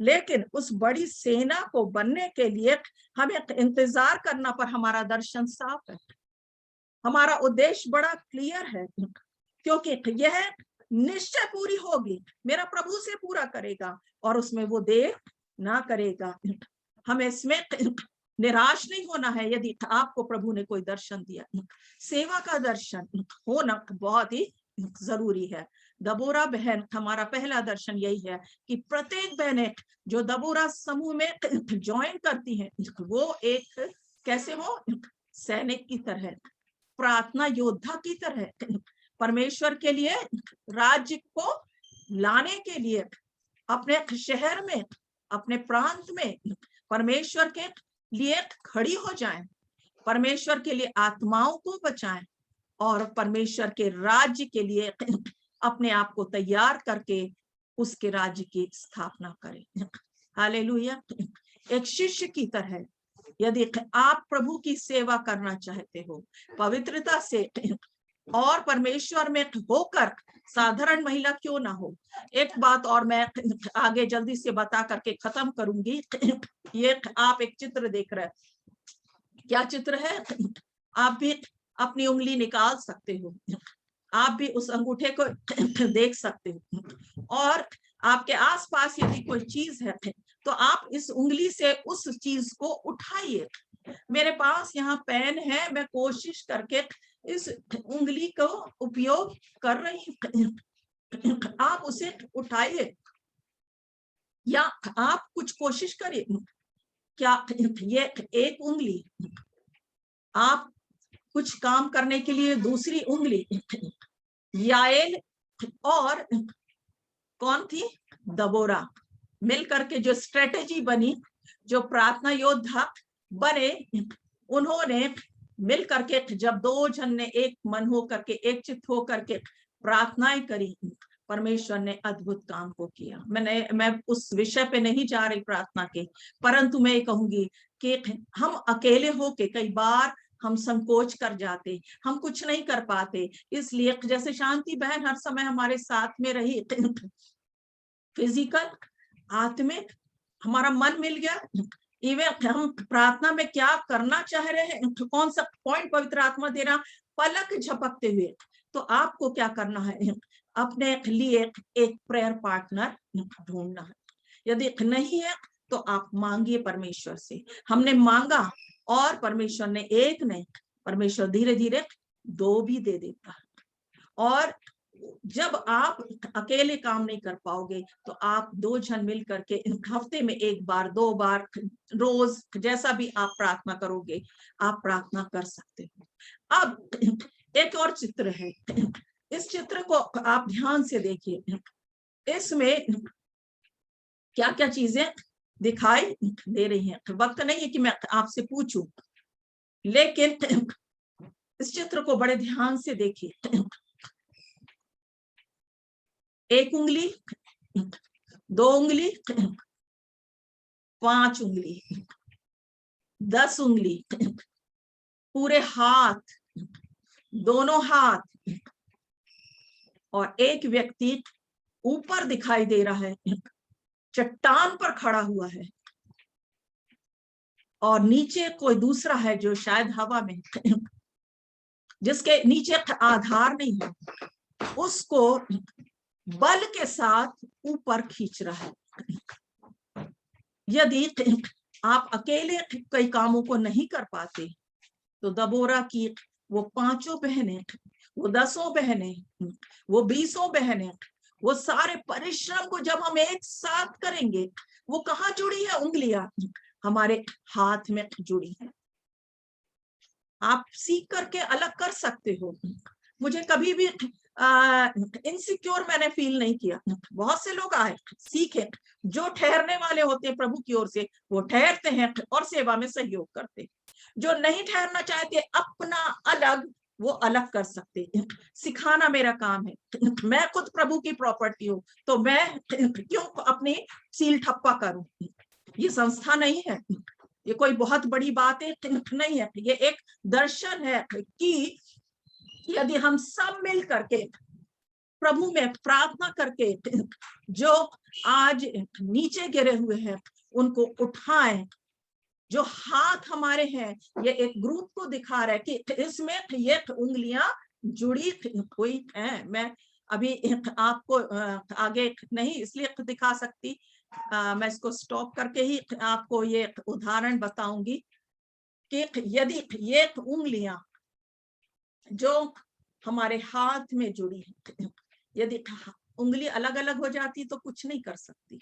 लेकिन उस बड़ी सेना को बनने के लिए हमें इंतजार करना, पर हमारा दर्शन साफ है, हमारा उद्देश्य बड़ा क्लियर है, क्योंकि यह निश्चय पूरी होगी, मेरा प्रभु से पूरा करेगा और उसमें वो देर ना करेगा। हमें इसमें निराश नहीं होना है। यदि आपको प्रभु ने कोई दर्शन दिया, सेवा का दर्शन होना बहुत ही जरूरी है। दबोरा बहन, हमारा पहला दर्शन यही है कि प्रत्येक बहनें जो दबोरा समूह में ज्वाइन करती हैं, वो एक कैसे हो, सैनिक की तरह, प्रार्थना योद्धा की तरह, परमेश्वर के लिए, राज्य को लाने के लिए अपने शहर में, अपने प्रांत में परमेश्वर के लिए खड़ी हो जाएं, परमेश्वर के लिए आत्माओं को बचाएं और परमेश्वर के राज्य के लिए अपने आप को तैयार करके उसके राज्य की स्थापना करें। हालेलुया। एक शिष्य की तरह यदि आप प्रभु की सेवा करना चाहते हो पवित्रता से और परमेश्वर में होकर, साधारण महिला क्यों ना हो। एक बात और मैं आगे जल्दी से बता करके खत्म करूंगी। ये आप एक चित्र देख रहे हैं, क्या चित्र है, आप भी अपनी उंगली निकाल सकते हो, आप भी उस अंगूठे को देख सकते हो, और आपके आसपास यदि कोई चीज है तो आप इस उंगली से उस चीज को उठाइए। मेरे पास यहाँ पेन है, मैं कोशिश करके इस उंगली को उपयोग कर रही हूँ, आप उसे उठाइए या आप कुछ कोशिश करिए। क्या ये एक उंगली, आप कुछ काम करने के लिए दूसरी उंगली, याएल और कौन थी, दबोरा, मिल करके जो स्ट्रेटेजी बनी, जो प्रार्थना योद्धा बने, उन्होंने मिल करके जब दो जन ने एक मन हो करके, एक चित्त हो करके प्रार्थनाएं करी, परमेश्वर ने अद्भुत काम को किया। मैं उस विषय पे नहीं जा रही प्रार्थना के, परंतु मैं ये कहूंगी कि हम अकेले होके कई बार हम संकोच कर जाते, हम कुछ नहीं कर पाते। इसलिए जैसे शांति बहन हर समय हमारे साथ में रही, फिजिकल, आत्मिक, हमारा मन मिल गया, इवन हम प्रार्थना में क्या करना चाह रहे हैं, कौन सा पॉइंट पवित्र आत्मा दे रहा, पलक झपकते हुए, तो आपको क्या करना है, अपने लिए एक प्रेयर पार्टनर ढूंढना है। यदि नहीं है तो आप मांगिए परमेश्वर से। हमने मांगा और परमेश्वर ने एक नहीं, परमेश्वर धीरे धीरे दो भी दे देता है। और जब आप अकेले काम नहीं कर पाओगे तो आप दो जन मिल करके हफ्ते में एक बार, दो बार, रोज जैसा भी आप प्रार्थना करोगे, आप प्रार्थना कर सकते हो। अब एक और चित्र है, इस चित्र को आप ध्यान से देखिए, इसमें क्या क्या चीजें दिखाई दे रही हैं। वक्त नहीं है कि मैं आपसे पूछूं, लेकिन इस चित्र को बड़े ध्यान से देखिए। एक उंगली 2 उंगली, 5 उंगली, 10 उंगली, पूरे हाथ, दोनों हाथ, और एक व्यक्ति ऊपर दिखाई दे रहा है, चट्टान पर खड़ा हुआ है, और नीचे कोई दूसरा है जो शायद हवा में, जिसके नीचे आधार नहीं है, उसको बल के साथ ऊपर खींच रहा है। यदि आप अकेले कई कामों को नहीं कर पाते तो दबोरा की वो 5 बहनें, वो 10 बहनें, वो 20 बहनें, वो सारे परिश्रम को जब हम एक साथ करेंगे, वो कहाँ जुड़ी है? उंगलियां हमारे हाथ में जुड़ी है। आप सीख करके अलग कर सकते हो। मुझे कभी भी इनसिक्योर मैंने फील नहीं किया। बहुत से लोग आए, सीखे, जो ठहरने वाले होते हैं प्रभु की ओर से, वो ठहरते हैं और सेवा में सहयोग करते। जो नहीं ठहरना चाहते, अपना अलग, वो अलग कर सकते। सिखाना मेरा काम है। मैं खुद प्रभु की प्रॉपर्टी हूँ, तो मैं क्यों अपनी सील ठप्पा करूं? ये संस्था नहीं है, ये कोई बहुत बड़ी बात है नहीं है। ये एक दर्शन है कि यदि हम सब मिल करके प्रभु में प्रार्थना करके जो आज नीचे गिरे हुए हैं उनको उठाएं। जो हाथ हमारे हैं, ये एक ग्रुप को दिखा रहा है कि इसमें ये उंगलियां जुड़ी हुई हैं। मैं अभी आपको आगे नहीं इसलिए दिखा सकती, मैं इसको स्टॉप करके ही आपको ये उदाहरण बताऊंगी कि यदि ये उंगलियां जो हमारे हाथ में जुड़ी है, यदि उंगली अलग अलग हो जाती तो कुछ नहीं कर सकती,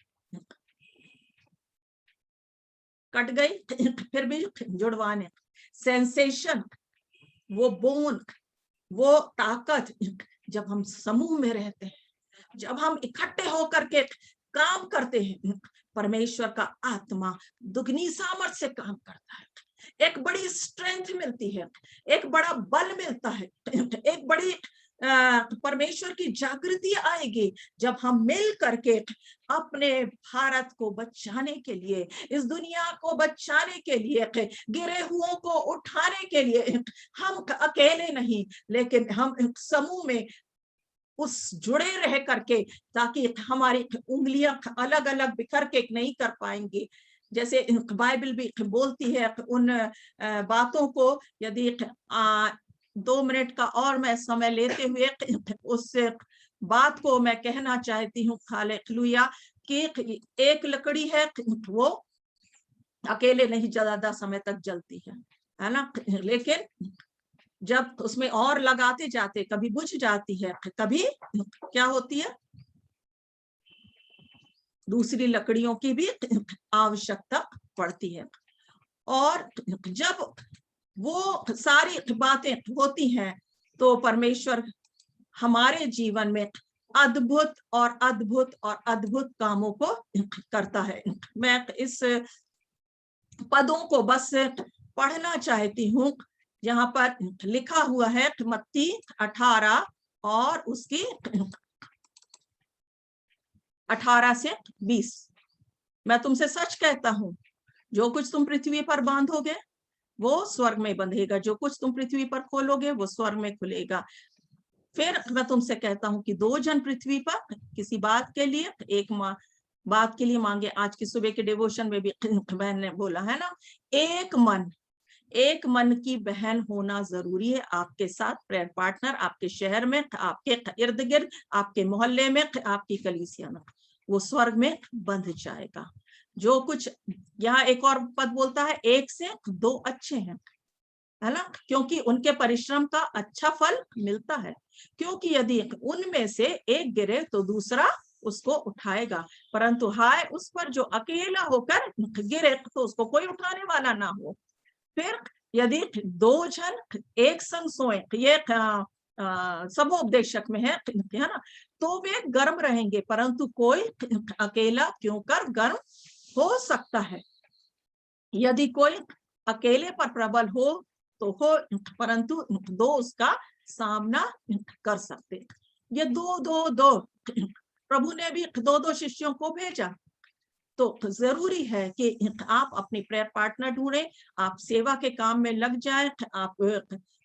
कट गई फिर भी जुड़वाने। सेंसेशन, वो बोन, वो ताकत, जब हम समूह में रहते हैं, जब हम इकट्ठे होकर के काम करते हैं, परमेश्वर का आत्मा दुगनी सामर्थ से काम करता है। एक बड़ी स्ट्रेंथ मिलती है, एक बड़ा बल मिलता है, एक बड़ी परमेश्वर की जागृति आएगी जब हम मिल करके अपने भारत को बचाने के लिए, इस दुनिया को बचाने के लिए, गिरे हुओं को उठाने के लिए, हम अकेले नहीं लेकिन हम समूह में उस जुड़े रह करके, ताकि हमारी उंगलियां अलग अलग बिखर के नहीं कर पाएंगी। जैसे बाइबल भी बोलती है उन बातों को, यदि 2 मिनट का और मैं समय लेते हुए उस बात को मैं कहना चाहती हूँ, हालेलुया, कि एक लकड़ी है वो अकेले नहीं ज्यादा समय तक जलती है ना, लेकिन जब उसमें और लगाते जाते कभी बुझ जाती है, कभी क्या होती है, दूसरी लकड़ियों की भी आवश्यकता पड़ती है। और जब वो सारी बातें होती हैं तो परमेश्वर हमारे जीवन में अद्भुत और अद्भुत और अद्भुत कामों को करता है। मैं इस पदों को बस पढ़ना चाहती हूँ, यहाँ पर लिखा हुआ है मत्ती 18 और उसकी 18 से 20। मैं तुमसे सच कहता हूँ, जो कुछ तुम पृथ्वी पर बांधोगे वो स्वर्ग में बंधेगा, जो कुछ तुम पृथ्वी पर खोलोगे वो स्वर्ग में खुलेगा। फिर मैं तुमसे कहता हूँ कि 2 जन पृथ्वी पर किसी बात के लिए एक बात के लिए मांगे। आज की सुबह के डिवोशन में भी बहन ने बोला है ना, एक मन की बहन होना जरूरी है। आपके साथ प्रेयर पार्टनर, आपके शहर में, आपके इर्द गिर्द, आपके मोहल्ले में, आपकी कलीसिया में, वो स्वर्ग में बंध जाएगा। जो कुछ यहाँ एक और पद बोलता है, 1 से 2 अच्छे हैं, है ना, क्योंकि उनके परिश्रम का अच्छा फल मिलता है। क्योंकि यदि उनमें से एक गिरे तो दूसरा उसको उठाएगा, परंतु हाय उस पर जो अकेला होकर गिरे तो उसको कोई उठाने वाला ना हो। फिर यदि 2 जन एक संग सोए, ये सबोपदेशक में है ना, तो वे गर्म रहेंगे, परंतु कोई अकेला क्यों कर गर्म हो सकता है। यदि कोई अकेले पर प्रबल हो तो हो, परंतु 2 उसका सामना कर सकते। ये 2 2 2 प्रभु ने भी 2-2 शिष्यों को भेजा। तो जरूरी है कि आप अपनी प्रेयर पार्टनर ढूंढें, आप सेवा के काम में लग जाए। आप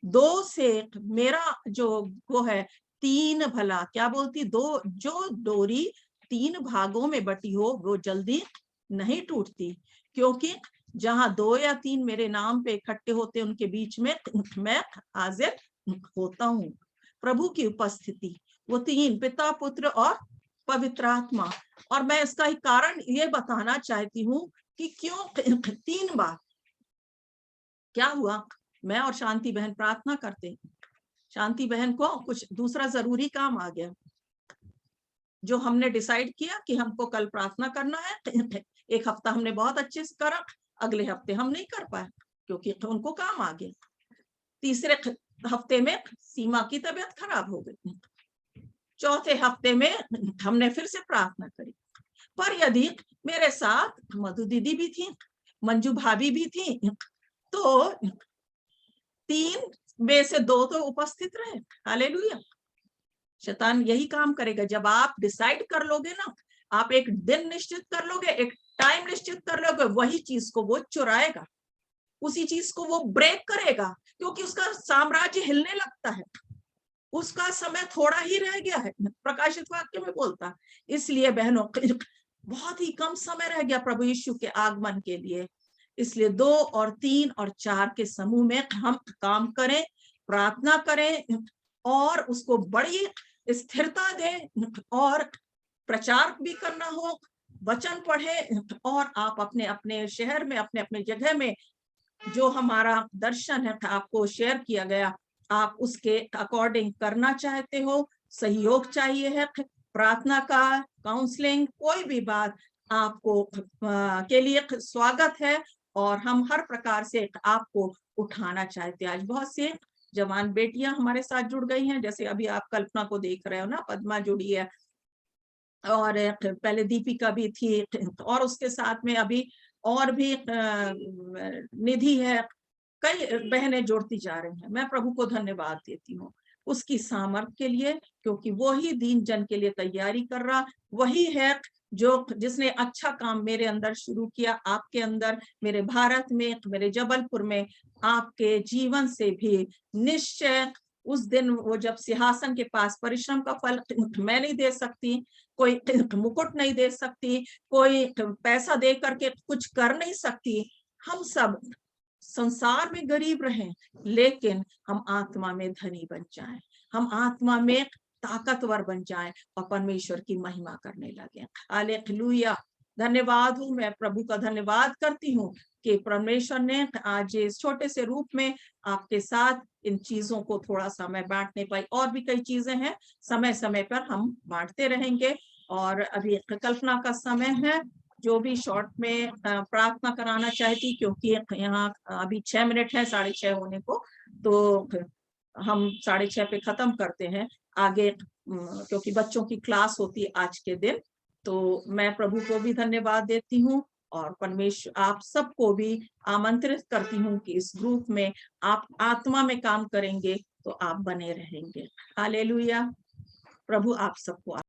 2 से मेरा जो वो है 3 भला क्या बोलती, 2 जो डोरी 3 भागों में बटी हो वो जल्दी नहीं टूटती, क्योंकि जहां 2 या 3 मेरे नाम पे इकट्ठे होते उनके बीच में मैं हाजिर होता हूँ। प्रभु की उपस्थिति वो 3 पिता पुत्र और पवित्र आत्मा। और मैं इसका एक कारण ये बताना चाहती हूँ कि क्यों 3 बार। क्या हुआ, मैं और शांति बहन प्रार्थना करते हैं, शांति बहन को कुछ दूसरा जरूरी काम आ गया, जो हमने डिसाइड किया कि हमको कल प्रार्थना करना है। एक हफ्ता हमने बहुत अच्छे से करा, अगले हफ्ते हम नहीं कर पाए क्योंकि उनको काम आ गया। तीसरे हफ्ते में सीमा की तबीयत खराब हो गई। चौथे हफ्ते में हमने फिर से प्रार्थना करी। पर यदि मेरे साथ मधु दीदी भी थी, मंजू भाभी भी थी, तो 3 में से 2 तो उपस्थित रहे। हालेलुया। शैतान यही काम करेगा। जब आप डिसाइड कर लोगे ना, आप एक दिन निश्चित कर लोगे, एक टाइम निश्चित कर लोगे, वही चीज को वो चुराएगा, उसी चीज को वो ब्रेक करेगा, क्योंकि उसका साम्राज्य हिलने लगता है। उसका समय थोड़ा ही रह गया है, प्रकाशित वाक्य में बोलता। इसलिए बहनों बहुत ही कम समय रह गया प्रभु यीशु के आगमन के लिए। इसलिए 2 और 3 और 4 के समूह में हम काम करें, प्रार्थना करें और उसको बड़ी स्थिरता दें, और प्रचार भी करना हो, वचन पढ़े, और आप अपने अपने शहर में अपने अपने जगह में जो हमारा दर्शन है आपको शेयर किया गया, आप उसके अकॉर्डिंग करना चाहते हो, सहयोग चाहिए है, प्रार्थना का, काउंसलिंग, कोई भी बात आपको के लिए स्वागत है, और हम हर प्रकार से आपको उठाना चाहते हैं। आज बहुत से जवान बेटियां हमारे साथ जुड़ गई हैं, जैसे अभी आप कल्पना को देख रहे हो ना, पद्मा जुड़ी है, और पहले दीपिका भी थी, और उसके साथ में अभी और भी निधि है, कई बहनें जोड़ती जा रही हैं। मैं प्रभु को धन्यवाद देती हूँ उसकी सामर्थ्य के लिए, क्योंकि वो ही दीन जन के लिए तैयारी कर रहा, वही है जो जिसने अच्छा काम मेरे अंदर शुरू किया, आपके अंदर, मेरे भारत में, मेरे जबलपुर में, आपके जीवन से भी निश्चय उस दिन वो जब सिंहासन के पास, परिश्रम का फल मैं नहीं दे सकती, कोई मुकुट नहीं दे सकती, कोई पैसा दे करके कुछ कर नहीं सकती, हम सब संसार में गरीब रहें लेकिन हम आत्मा में धनी बन जाएं, हम आत्मा में ताकतवर बन जाएं और परमेश्वर की महिमा करने लगे। हालेलुया। धन्यवाद हूँ, मैं प्रभु का धन्यवाद करती हूँ कि परमेश्वर ने आज इस छोटे से रूप में आपके साथ इन चीजों को थोड़ा सा मैं बांटने पाई। और भी कई चीजें हैं, समय समय पर हम बांटते रहेंगे। और अभी कल्पना का समय है, जो भी शॉर्ट में प्रार्थना कराना चाहती, क्योंकि यहाँ अभी 6 मिनट है 6:30 होने को, तो हम 6:30 पे खत्म करते हैं आगे, क्योंकि बच्चों की क्लास होती है आज के दिन। तो मैं प्रभु को भी धन्यवाद देती हूँ, और परमेश्वर आप सबको भी आमंत्रित करती हूँ कि इस ग्रुप में आप आत्मा में काम करेंगे तो आप बने रहेंगे। हालेलुया। प्रभु आप सबको